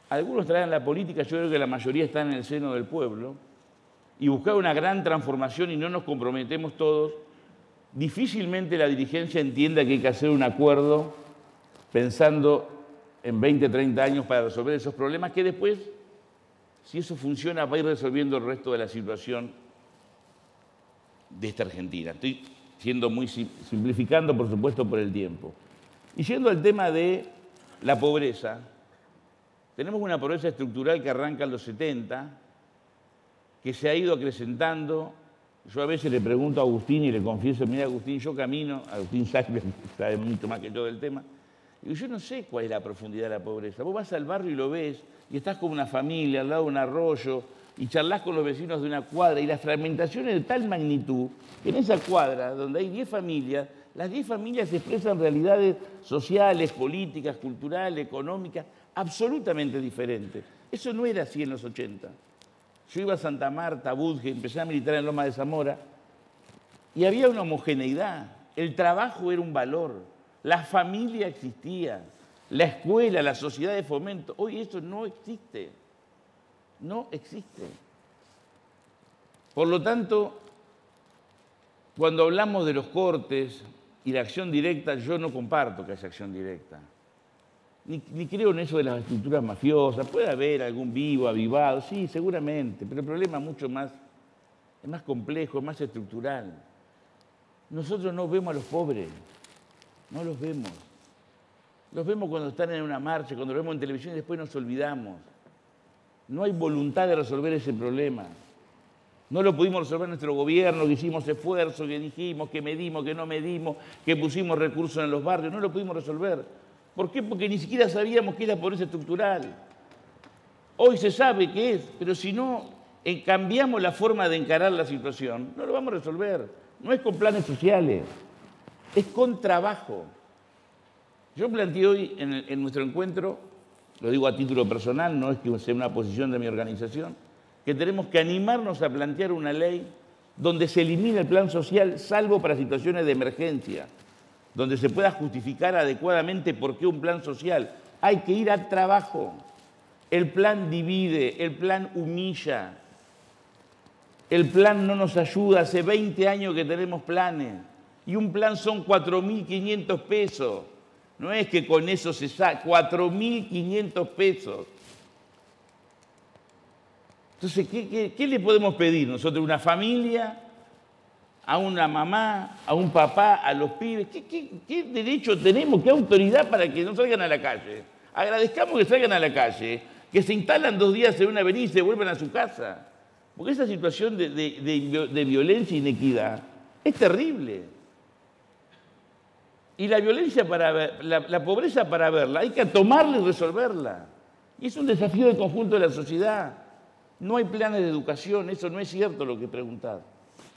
[SPEAKER 4] algunos traen la política, yo creo que la mayoría está en el seno del pueblo, y buscar una gran transformación y no nos comprometemos todos, difícilmente la dirigencia entienda que hay que hacer un acuerdo pensando en 20, 30 años para resolver esos problemas que después, si eso funciona, va a ir resolviendo el resto de la situación de esta Argentina. Estoy siendo muy simplificando, por supuesto, por el tiempo. Y yendo al tema de la pobreza, tenemos una pobreza estructural que arranca en los 70, que se ha ido acrecentando. Yo a veces le pregunto a Agustín y le confieso, mira Agustín, yo camino, Agustín sabe mucho más que yo del tema, y yo no sé cuál es la profundidad de la pobreza. Vos vas al barrio y lo ves, y estás con una familia al lado de un arroyo, y charlás con los vecinos de una cuadra, y la fragmentación es de tal magnitud que en esa cuadra, donde hay 10 familias, las 10 familias expresan realidades sociales, políticas, culturales, económicas, absolutamente diferentes. Eso no era así en los 80. Yo iba a Santa Marta, a Budge, empecé a militar en Loma de Zamora, y había una homogeneidad. El trabajo era un valor, la familia existía, la escuela, la sociedad de fomento. Hoy eso no existe, no existe. Por lo tanto, cuando hablamos de los cortes y la acción directa, yo no comparto que haya acción directa. Ni creo en eso de las estructuras mafiosas. Puede haber algún vivo, avivado, sí, seguramente, pero el problema es más complejo, es más estructural. Nosotros no vemos a los pobres, no los vemos. Los vemos cuando están en una marcha, cuando los vemos en televisión y después nos olvidamos. No hay voluntad de resolver ese problema. No lo pudimos resolver en nuestro gobierno, que hicimos esfuerzo, que dijimos, que medimos, que no medimos, que pusimos recursos en los barrios, no lo pudimos resolver. ¿Por qué? Porque ni siquiera sabíamos qué es la pobreza estructural. Hoy se sabe qué es, pero si no cambiamos la forma de encarar la situación, no lo vamos a resolver. No es con planes sociales, es con trabajo. Yo planteé hoy en nuestro encuentro, lo digo a título personal, no es que sea una posición de mi organización, que tenemos que animarnos a plantear una ley donde se elimine el plan social, salvo para situaciones de emergencia, donde se pueda justificar adecuadamente por qué un plan social. Hay que ir al trabajo. El plan divide, el plan humilla, el plan no nos ayuda. Hace 20 años que tenemos planes y un plan son 4.500 pesos. No es que con eso se saca, 4.500 pesos. Entonces, ¿qué le podemos pedir nosotros? ¿Una familia? ¿A una mamá? ¿A un papá? ¿A los pibes? ¿Qué derecho tenemos? ¿Qué autoridad para que no salgan a la calle? Agradezcamos que salgan a la calle, que se instalan 2 días en una avenida y se vuelvan a su casa. Porque esa situación de violencia e inequidad es terrible. Y la violencia la pobreza para verla, hay que tomarla y resolverla. Y es un desafío del conjunto de la sociedad. No hay planes de educación, eso no es cierto lo que he preguntado.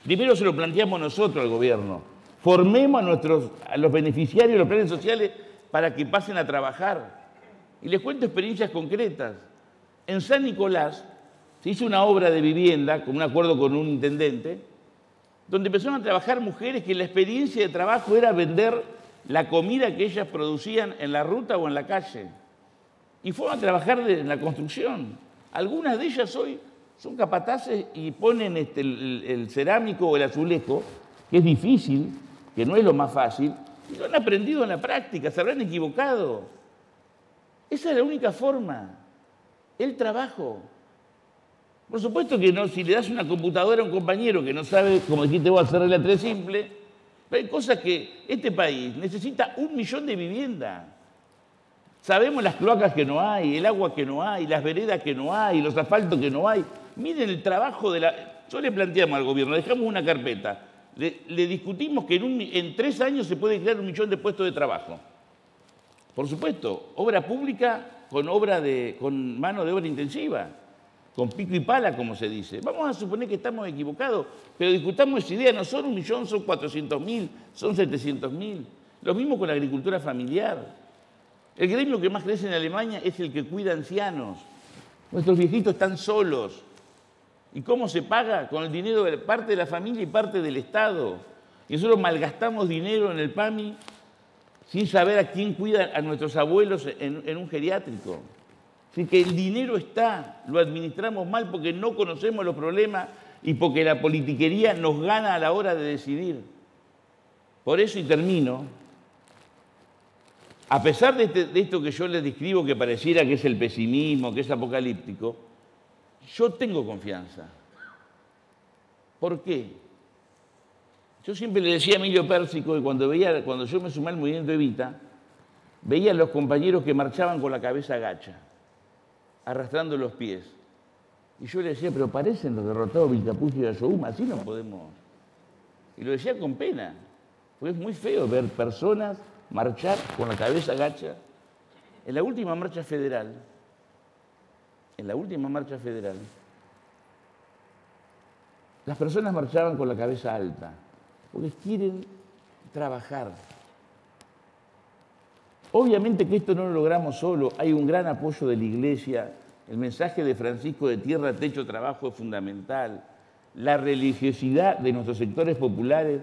[SPEAKER 4] Primero se lo planteamos nosotros al gobierno. Formemos a los beneficiarios de los planes sociales para que pasen a trabajar. Y les cuento experiencias concretas. En San Nicolás se hizo una obra de vivienda, con un acuerdo con un intendente, donde empezaron a trabajar mujeres que la experiencia de trabajo era vender la comida que ellas producían en la ruta o en la calle. Y fueron a trabajar en la construcción. Algunas de ellas hoy son capataces y ponen el cerámico o el azulejo, que es difícil, que no es lo más fácil, y lo han aprendido en la práctica, se habrán equivocado. Esa es la única forma, el trabajo. Por supuesto que no, si le das una computadora a un compañero que no sabe, como dijiste vos, hacer regla 3 simple, pero hay cosas que este país necesita 1 millón de viviendas. Sabemos las cloacas que no hay, el agua que no hay, las veredas que no hay, los asfaltos que no hay. Miren el trabajo de la... Yo le planteamos al gobierno, dejamos una carpeta, le discutimos que en 3 años se puede crear 1 millón de puestos de trabajo. Por supuesto, obra pública con mano de obra intensiva, con pico y pala, como se dice. Vamos a suponer que estamos equivocados, pero discutamos esa idea, no son 1 millón, son 400.000, son 700.000. Lo mismo con la agricultura familiar. El gremio que más crece en Alemania es el que cuida ancianos. Nuestros viejitos están solos. ¿Y cómo se paga? Con el dinero de parte de la familia y parte del Estado. Y nosotros malgastamos dinero en el PAMI sin saber a quién cuida a nuestros abuelos en un geriátrico. Así que el dinero está, lo administramos mal porque no conocemos los problemas y porque la politiquería nos gana a la hora de decidir. Por eso, y termino, a pesar de esto que yo les describo que pareciera que es el pesimismo, que es apocalíptico, yo tengo confianza. ¿Por qué? Yo siempre le decía a Emilio Pérsico que cuando yo me sumé al movimiento Evita, veía a los compañeros que marchaban con la cabeza gacha, arrastrando los pies. Y yo le decía, pero parecen los derrotados Vilcapugio y Ayohuma, así no podemos. Y lo decía con pena, porque es muy feo ver personas marchar con la cabeza gacha. En la última marcha federal, las personas marchaban con la cabeza alta, porque quieren trabajar. Obviamente que esto no lo logramos solo, hay un gran apoyo de la Iglesia, el mensaje de Francisco de tierra, techo, trabajo es fundamental, la religiosidad de nuestros sectores populares,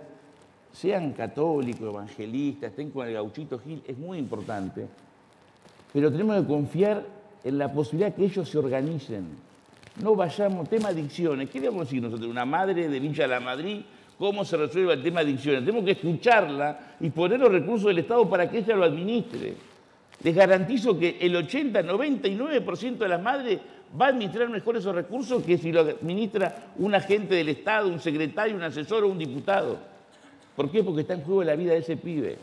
[SPEAKER 4] sean católicos, evangelistas, estén con el gauchito Gil, es muy importante, pero tenemos que confiar en la posibilidad que ellos se organicen. No vayamos, tema adicciones, ¿qué debemos decir nosotros? Una madre de Villa La Madrid, ¿cómo se resuelve el tema de adicciones? Tenemos que escucharla y poner los recursos del Estado para que ella lo administre. Les garantizo que el 80, 99% de las madres va a administrar mejor esos recursos que si lo administra un agente del Estado, un secretario, un asesor o un diputado. ¿Por qué? Porque está en juego la vida de ese pibe.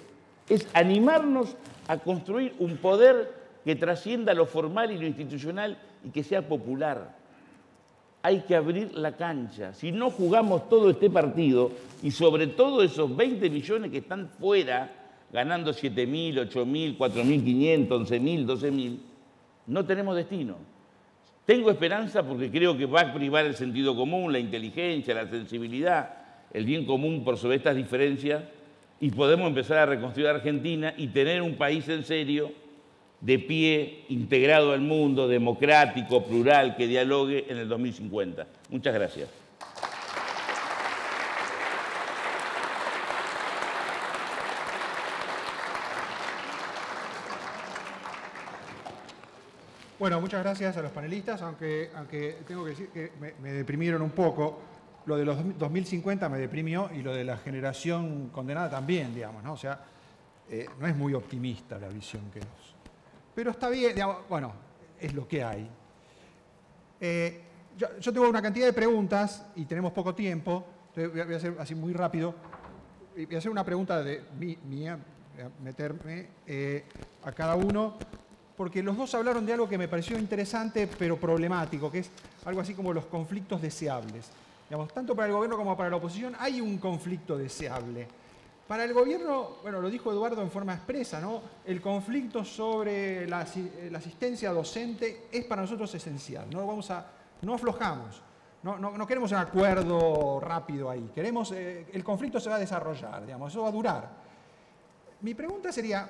[SPEAKER 4] Es animarnos a construir un poder que trascienda lo formal y lo institucional y que sea popular. Hay que abrir la cancha. Si no jugamos todo este partido y sobre todo esos 20 millones que están fuera, ganando 7.000, 8.000, 4.500, 11.000, 12.000, no tenemos destino. Tengo esperanza porque creo que va a privar el sentido común, la inteligencia, la sensibilidad, el bien común por sobre estas diferencias y podemos empezar a reconstruir Argentina y tener un país en serio, de pie, integrado al mundo, democrático, plural, que dialogue en el 2050. Muchas gracias.
[SPEAKER 2] Bueno, muchas gracias a los panelistas, aunque tengo que decir que me deprimieron un poco. Lo de los 2050 me deprimió y lo de la generación condenada también, digamos, ¿no? O sea, no es muy optimista la visión que nos... Pero está bien, digamos, bueno, es lo que hay. Yo tengo una cantidad de preguntas y tenemos poco tiempo, entonces voy a hacer así muy rápido. Voy a hacer una pregunta mía, voy a meterme a cada uno, porque los dos hablaron de algo que me pareció interesante pero problemático, que es algo así como los conflictos deseables. Digamos, tanto para el gobierno como para la oposición hay un conflicto deseable. Para el gobierno, bueno, lo dijo Eduardo en forma expresa, ¿no? El conflicto sobre la asistencia docente es para nosotros esencial. No aflojamos. no queremos un acuerdo rápido ahí. Queremos, el conflicto se va a desarrollar, digamos, eso va a durar. Mi pregunta sería,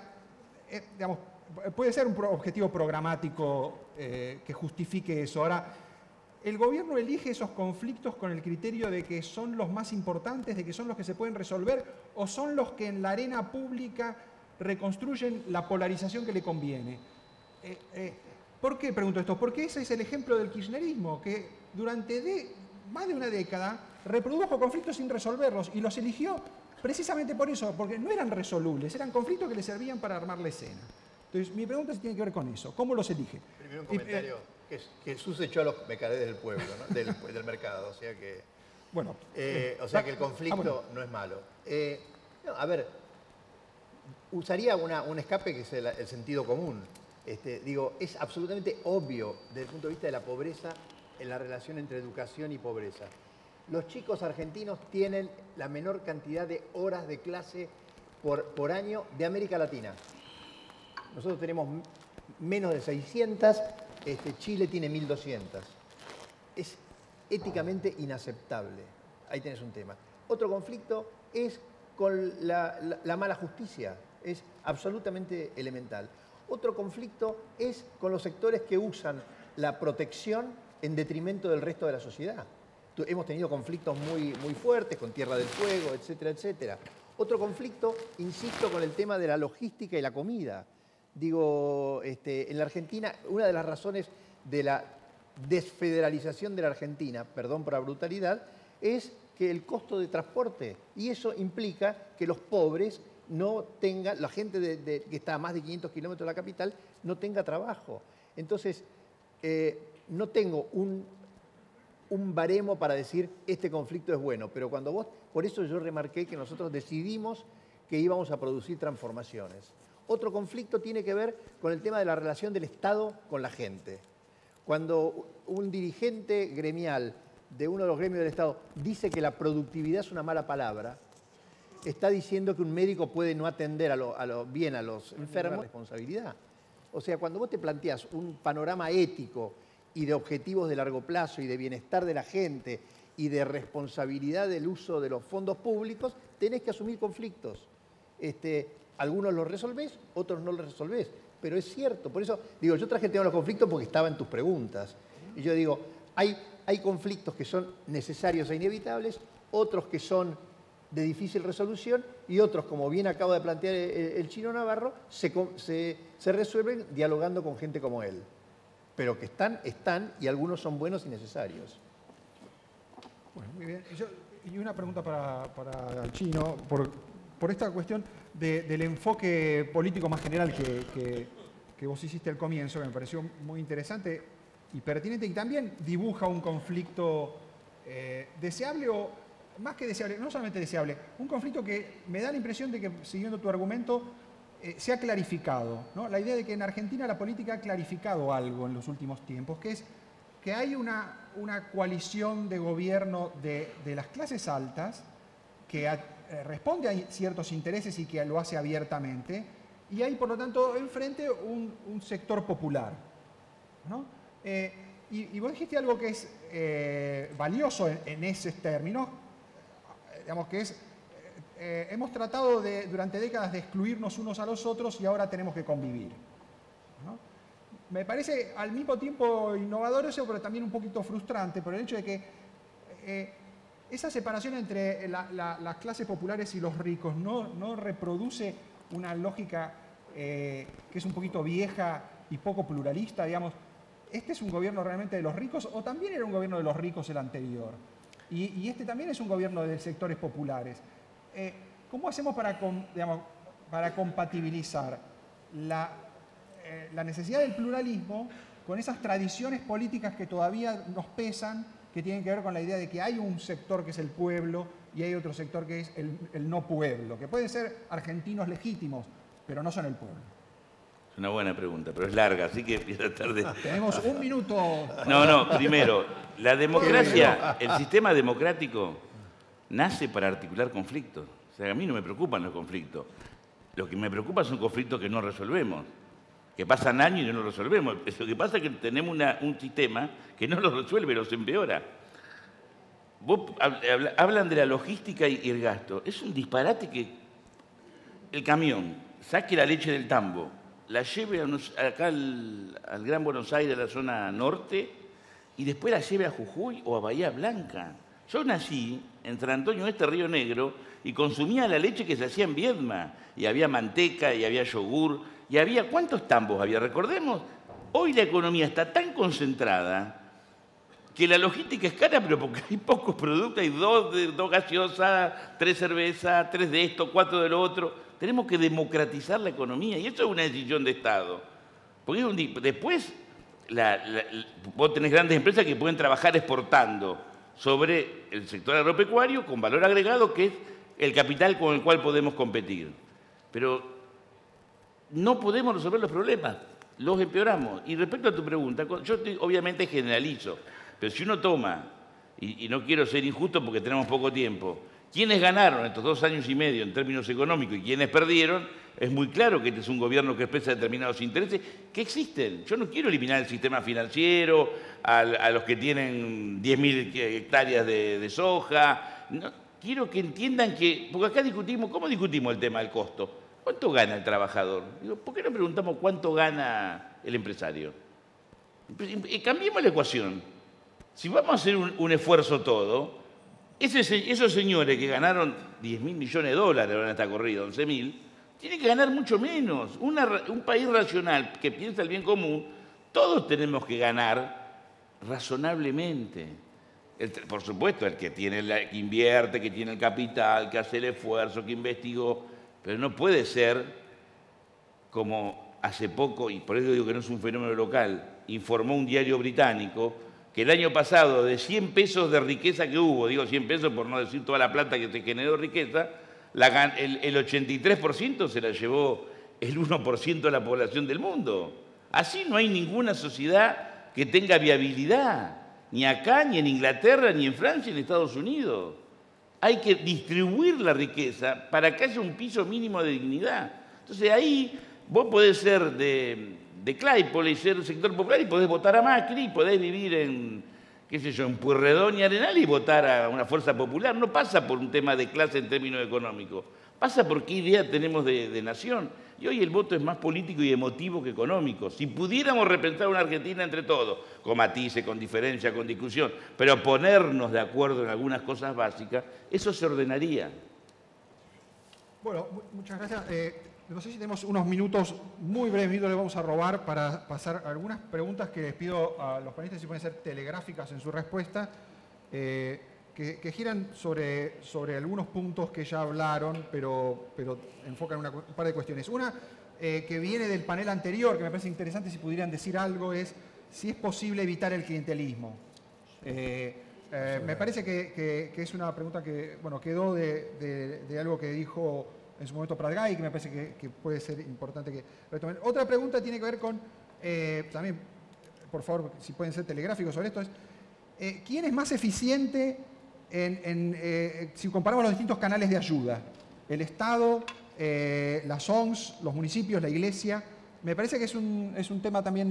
[SPEAKER 2] digamos, puede ser un objetivo programático que justifique eso. Ahora, ¿el gobierno elige esos conflictos con el criterio de que son los más importantes, de que son los que se pueden resolver, o son los que en la arena pública reconstruyen la polarización que le conviene? ¿Por qué pregunto esto? Porque ese es el ejemplo del kirchnerismo, que durante más de una década reprodujo conflictos sin resolverlos y los eligió precisamente por eso, porque no eran resolubles, eran conflictos que le servían para armar la escena. Entonces, mi pregunta tiene que ver con eso. ¿Cómo los elige?
[SPEAKER 3] Primero un comentario, que Jesús echó a los mercaderes del pueblo, ¿no? del mercado, o sea que...
[SPEAKER 2] Bueno.
[SPEAKER 3] O sea que el conflicto no es malo. No, a ver, usaría un escape que es el sentido común. Digo, es absolutamente obvio desde el punto de vista de la pobreza en la relación entre educación y pobreza. Los chicos argentinos tienen la menor cantidad de horas de clase por año de América Latina. Nosotros tenemos menos de 600, Chile tiene 1200. Es éticamente inaceptable. Ahí tenés un tema. Otro conflicto es con la mala justicia. Es absolutamente elemental. Otro conflicto es con los sectores que usan la protección en detrimento del resto de la sociedad. Hemos tenido conflictos muy fuertes con Tierra del Fuego, etcétera, etcétera. Otro conflicto, insisto, con el tema de la logística y la comida. Digo, en la Argentina, una de las razones de la desfederalización de la Argentina, perdón por la brutalidad, es que el costo de transporte, y eso implica que los pobres no tengan, la gente que está a más de 500 kilómetros de la capital, no tenga trabajo. Entonces, no tengo un baremo para decir este conflicto es bueno, pero cuando vos, por eso yo remarqué que nosotros decidimos que íbamos a producir transformaciones. Otro conflicto tiene que ver con el tema de la relación del Estado con la gente. Cuando un dirigente gremial de uno de los gremios del Estado dice que la productividad es una mala palabra, está diciendo que un médico puede no atender bien a los enfermos, responsabilidad. O sea, cuando vos te planteás un panorama ético y de objetivos de largo plazo y de bienestar de la gente y de responsabilidad del uso de los fondos públicos, tenés que asumir conflictos. Algunos los resolvés, otros no los resolvés. Pero es cierto, por eso digo, yo traje el tema de los conflictos porque estaba en tus preguntas. Y yo digo, hay conflictos que son necesarios e inevitables, otros que son de difícil resolución y otros, como bien acaba de plantear el Chino Navarro, se resuelven dialogando con gente como él. Pero que están y algunos son buenos y necesarios.
[SPEAKER 2] Bueno, muy bien. Y una pregunta para el Chino, por esta cuestión del enfoque político más general que vos hiciste al comienzo, que me pareció muy interesante y pertinente, y también dibuja un conflicto deseable o más que deseable, no solamente deseable, un conflicto que me da la impresión de que, siguiendo tu argumento, se ha clarificado, ¿no? La idea de que en Argentina la política ha clarificado algo en los últimos tiempos, que es que hay una coalición de gobierno de las clases altas que responde a ciertos intereses y que lo hace abiertamente, y hay, por lo tanto, enfrente un sector popular, ¿no? Y vos dijiste algo que es valioso en esos términos, digamos que es, hemos tratado durante décadas de excluirnos unos a los otros y ahora tenemos que convivir, ¿no? Me parece al mismo tiempo innovador eso, pero también un poquito frustrante por el hecho de que esa separación entre las clases populares y los ricos no reproduce una lógica que es un poquito vieja y poco pluralista, digamos. ¿Este es un gobierno realmente de los ricos o también era un gobierno de los ricos el anterior? Y este también es un gobierno de sectores populares. ¿Cómo hacemos para compatibilizar la necesidad del pluralismo con esas tradiciones políticas que todavía nos pesan, que tienen que ver con la idea de que hay un sector que es el pueblo y hay otro sector que es el no pueblo, que pueden ser argentinos legítimos, pero no son el pueblo?
[SPEAKER 4] Es una buena pregunta, pero es larga, así que voy a tratar de...
[SPEAKER 2] Tenemos un minuto.
[SPEAKER 4] No, primero, la democracia, el sistema democrático nace para articular conflictos. O sea, a mí no me preocupan los conflictos. Lo que me preocupa son conflictos que no resolvemos, que pasan años y no los resolvemos. Lo que pasa es que tenemos un sistema que no los resuelve, los empeora. Hablan de la logística y el gasto. Es un disparate que el camión saque la leche del tambo, la lleve acá al Gran Buenos Aires, a la zona norte, y después la lleve a Jujuy o a Bahía Blanca. Yo nací en San Antonio Este, Río Negro, y consumía la leche que se hacía en Viedma. Y había manteca, y había yogur, y había... ¿Cuántos tambos había? Recordemos, hoy la economía está tan concentrada que la logística es cara, pero porque hay pocos productos, hay dos gaseosas, 3 cervezas, 3 de esto, 4 de lo otro. Tenemos que democratizar la economía, y eso es una decisión de Estado. Porque después vos tenés grandes empresas que pueden trabajar exportando sobre el sector agropecuario con valor agregado, que es el capital con el cual podemos competir. Pero no podemos resolver los problemas, los empeoramos. Y respecto a tu pregunta, yo obviamente generalizo, pero si uno toma, y no quiero ser injusto porque tenemos poco tiempo, quienes ganaron estos 2 años y medio en términos económicos y quienes perdieron, es muy claro que este es un gobierno que expresa determinados intereses que existen. Yo no quiero eliminar el sistema financiero, a los que tienen 10.000 hectáreas de soja. No, quiero que entiendan que, porque acá discutimos, ¿cómo discutimos el tema del costo? ¿Cuánto gana el trabajador? Digo, ¿por qué no preguntamos cuánto gana el empresario? Cambiemos la ecuación. Si vamos a hacer un esfuerzo todo, esos señores que ganaron 10.000 millones de dólares en esta corrida, 11.000, tienen que ganar mucho menos. Un país racional que piensa el bien común, todos tenemos que ganar razonablemente. Por supuesto, el que que invierte, que tiene el capital, que hace el esfuerzo, que investigó, pero no puede ser como hace poco, y por eso digo que no es un fenómeno local, informó un diario británico que el año pasado, de 100 pesos de riqueza que hubo, digo 100 pesos por no decir toda la plata que se generó riqueza, el 83% se la llevó el 1% de la población del mundo. Así no hay ninguna sociedad que tenga viabilidad, ni acá, ni en Inglaterra, ni en Francia, ni en Estados Unidos. Hay que distribuir la riqueza para que haya un piso mínimo de dignidad. Entonces ahí vos podés ser de Claypole y ser sector popular y podés votar a Macri y podés vivir en, qué sé yo, en Pueyrredón y Arenal y votar a una fuerza popular. No pasa por un tema de clase en términos económicos, pasa por qué idea tenemos de nación. Y hoy el voto es más político y emotivo que económico. Si pudiéramos repensar una Argentina entre todos, con matices, con diferencia, con discusión, pero ponernos de acuerdo en algunas cosas básicas, eso se ordenaría.
[SPEAKER 2] Bueno, muchas gracias. No sé si tenemos unos minutos, muy breves minutos, les vamos a robar para pasar algunas preguntas que les pido a los panelistas, si pueden ser telegráficas en su respuesta, que giran sobre algunos puntos que ya hablaron, pero enfocan un par de cuestiones. Una que viene del panel anterior, que me parece interesante si pudieran decir algo, es si es posible evitar el clientelismo. Me parece que es una pregunta que quedó de algo que dijo en su momento Pratgay, que me parece que puede ser importante que retomen. Otra pregunta tiene que ver con, también, por favor, si pueden ser telegráficos sobre esto, es ¿quién es más eficiente si comparamos los distintos canales de ayuda? El Estado, las ONGs, los municipios, la Iglesia. Me parece que es un tema también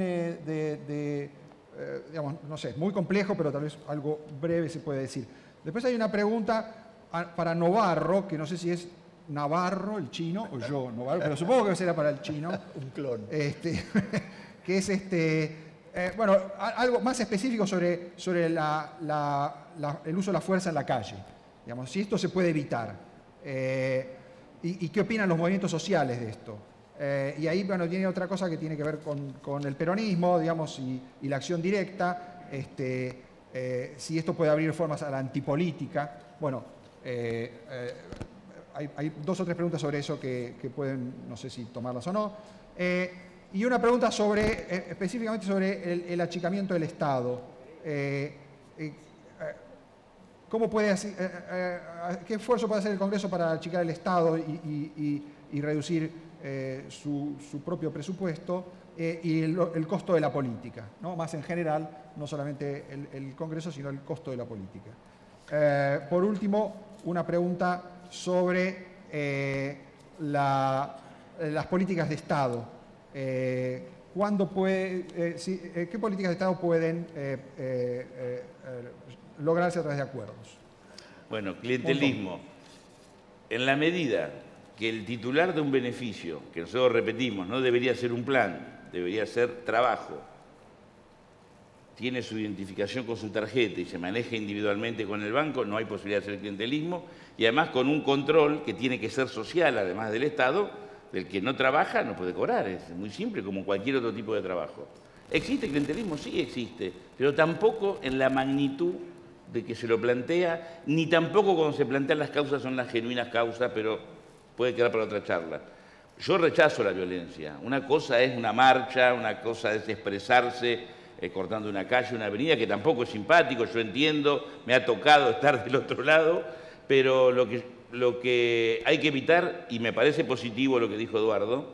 [SPEAKER 2] digamos, no sé, muy complejo, pero tal vez algo breve se puede decir. Después hay una pregunta para Novarro, que no sé si es Navarro, el chino, o yo, Navarro, pero supongo que será para el chino.
[SPEAKER 3] Un clon.
[SPEAKER 2] Que es algo más específico sobre el uso de la fuerza en la calle. Digamos, si esto se puede evitar. ¿Y qué opinan los movimientos sociales de esto? Y ahí, tiene otra cosa que tiene que ver con el peronismo, digamos, y la acción directa. Si esto puede abrir formas a la antipolítica. Bueno, hay 2 o 3 preguntas sobre eso que pueden, no sé si tomarlas o no. Y una pregunta específicamente sobre el achicamiento del Estado. ¿Cómo puede ¿qué esfuerzo puede hacer el Congreso para achicar el Estado y reducir su propio presupuesto y el costo de la política, ¿no? Más en general, no solamente el Congreso, sino el costo de la política. Por último, una pregunta sobre las políticas de Estado. ¿Qué políticas de Estado pueden lograrse a través de acuerdos.
[SPEAKER 4] Bueno, clientelismo. En la medida que el titular de un beneficio, que nosotros repetimos, no debería ser un plan, debería ser trabajo, tiene su identificación con su tarjeta y se maneja individualmente con el banco, no hay posibilidad de hacer clientelismo, y además con un control que tiene que ser social, además del Estado, del que no trabaja no puede cobrar, es muy simple, como cualquier otro tipo de trabajo. ¿Existe clientelismo? Sí existe, pero tampoco en la magnitud de que se lo plantea, ni tampoco cuando se plantean las causas son las genuinas causas, pero puede quedar para otra charla. Yo rechazo la violencia. Una cosa es una marcha, una cosa es expresarse cortando una calle, una avenida, que tampoco es simpático, yo entiendo, me ha tocado estar del otro lado, pero lo que hay que evitar, y me parece positivo lo que dijo Eduardo,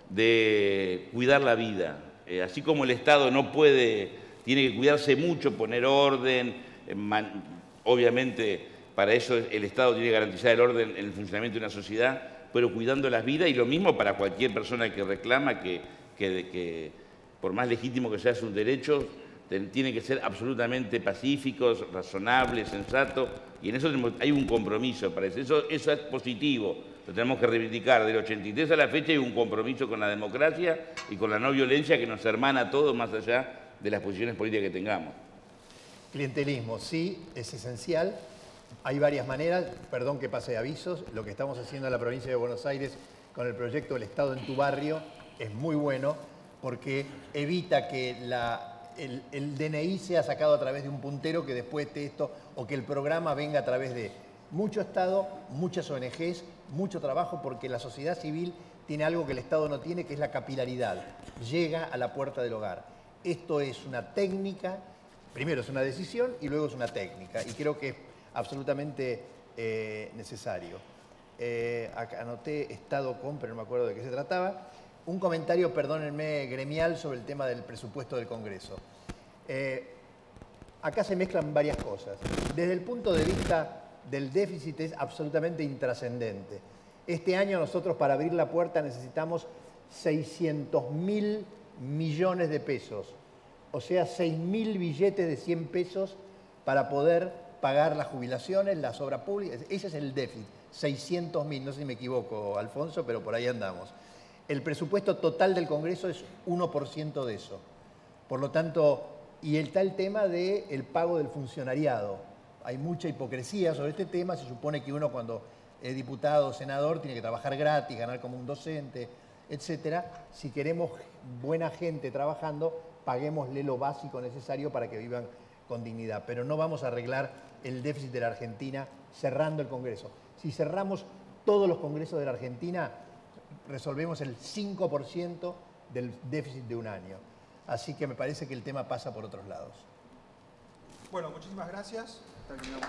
[SPEAKER 4] de cuidar la vida. Así como el Estado no puede, tiene que cuidarse mucho, poner orden, obviamente para eso el Estado tiene que garantizar el orden en el funcionamiento de una sociedad, pero cuidando las vidas, y lo mismo para cualquier persona que reclama que por más legítimo que sea sus derechos, tienen que ser absolutamente pacíficos, razonables, sensatos, y en eso hay un compromiso, parece. Eso es positivo, lo tenemos que reivindicar. Del 83 a la fecha hay un compromiso con la democracia y con la no violencia que nos hermana a todos más allá de las posiciones políticas que tengamos.
[SPEAKER 3] Clientelismo, sí, es esencial. Hay varias maneras, perdón que pase avisos, lo que estamos haciendo en la provincia de Buenos Aires con el proyecto del Estado en tu barrio es muy bueno porque evita que el DNI sea sacado a través de un puntero que después de esto, o que el programa venga a través de mucho Estado, muchas ONGs, mucho trabajo, porque la sociedad civil tiene algo que el Estado no tiene, que es la capilaridad. Llega a la puerta del hogar. Esto es una técnica, primero es una decisión y luego es una técnica, y creo que es absolutamente necesario. Acá anoté Estado con, pero no me acuerdo de qué se trataba. Un comentario, perdónenme, gremial sobre el tema del presupuesto del Congreso. Acá se mezclan varias cosas. Desde el punto de vista del déficit es absolutamente intrascendente. Este año nosotros para abrir la puerta necesitamos 600.000 millones de pesos. O sea, 6.000 billetes de 100 pesos para poder pagar las jubilaciones, las obras públicas. Ese es el déficit, 600.000, no sé si me equivoco, Alfonso, pero por ahí andamos. El presupuesto total del Congreso es 1% de eso. Por lo tanto, y está el tema del pago del funcionariado. Hay mucha hipocresía sobre este tema. Se supone que uno cuando es diputado o senador tiene que trabajar gratis, ganar como un docente, etc. Si queremos buena gente trabajando, paguémosle lo básico necesario para que vivan con dignidad. Pero no vamos a arreglar el déficit de la Argentina cerrando el Congreso. Si cerramos todos los congresos de la Argentina, resolvemos el 5% del déficit de un año. Así que me parece que el tema pasa por otros lados.
[SPEAKER 2] Bueno, muchísimas gracias. Terminamos.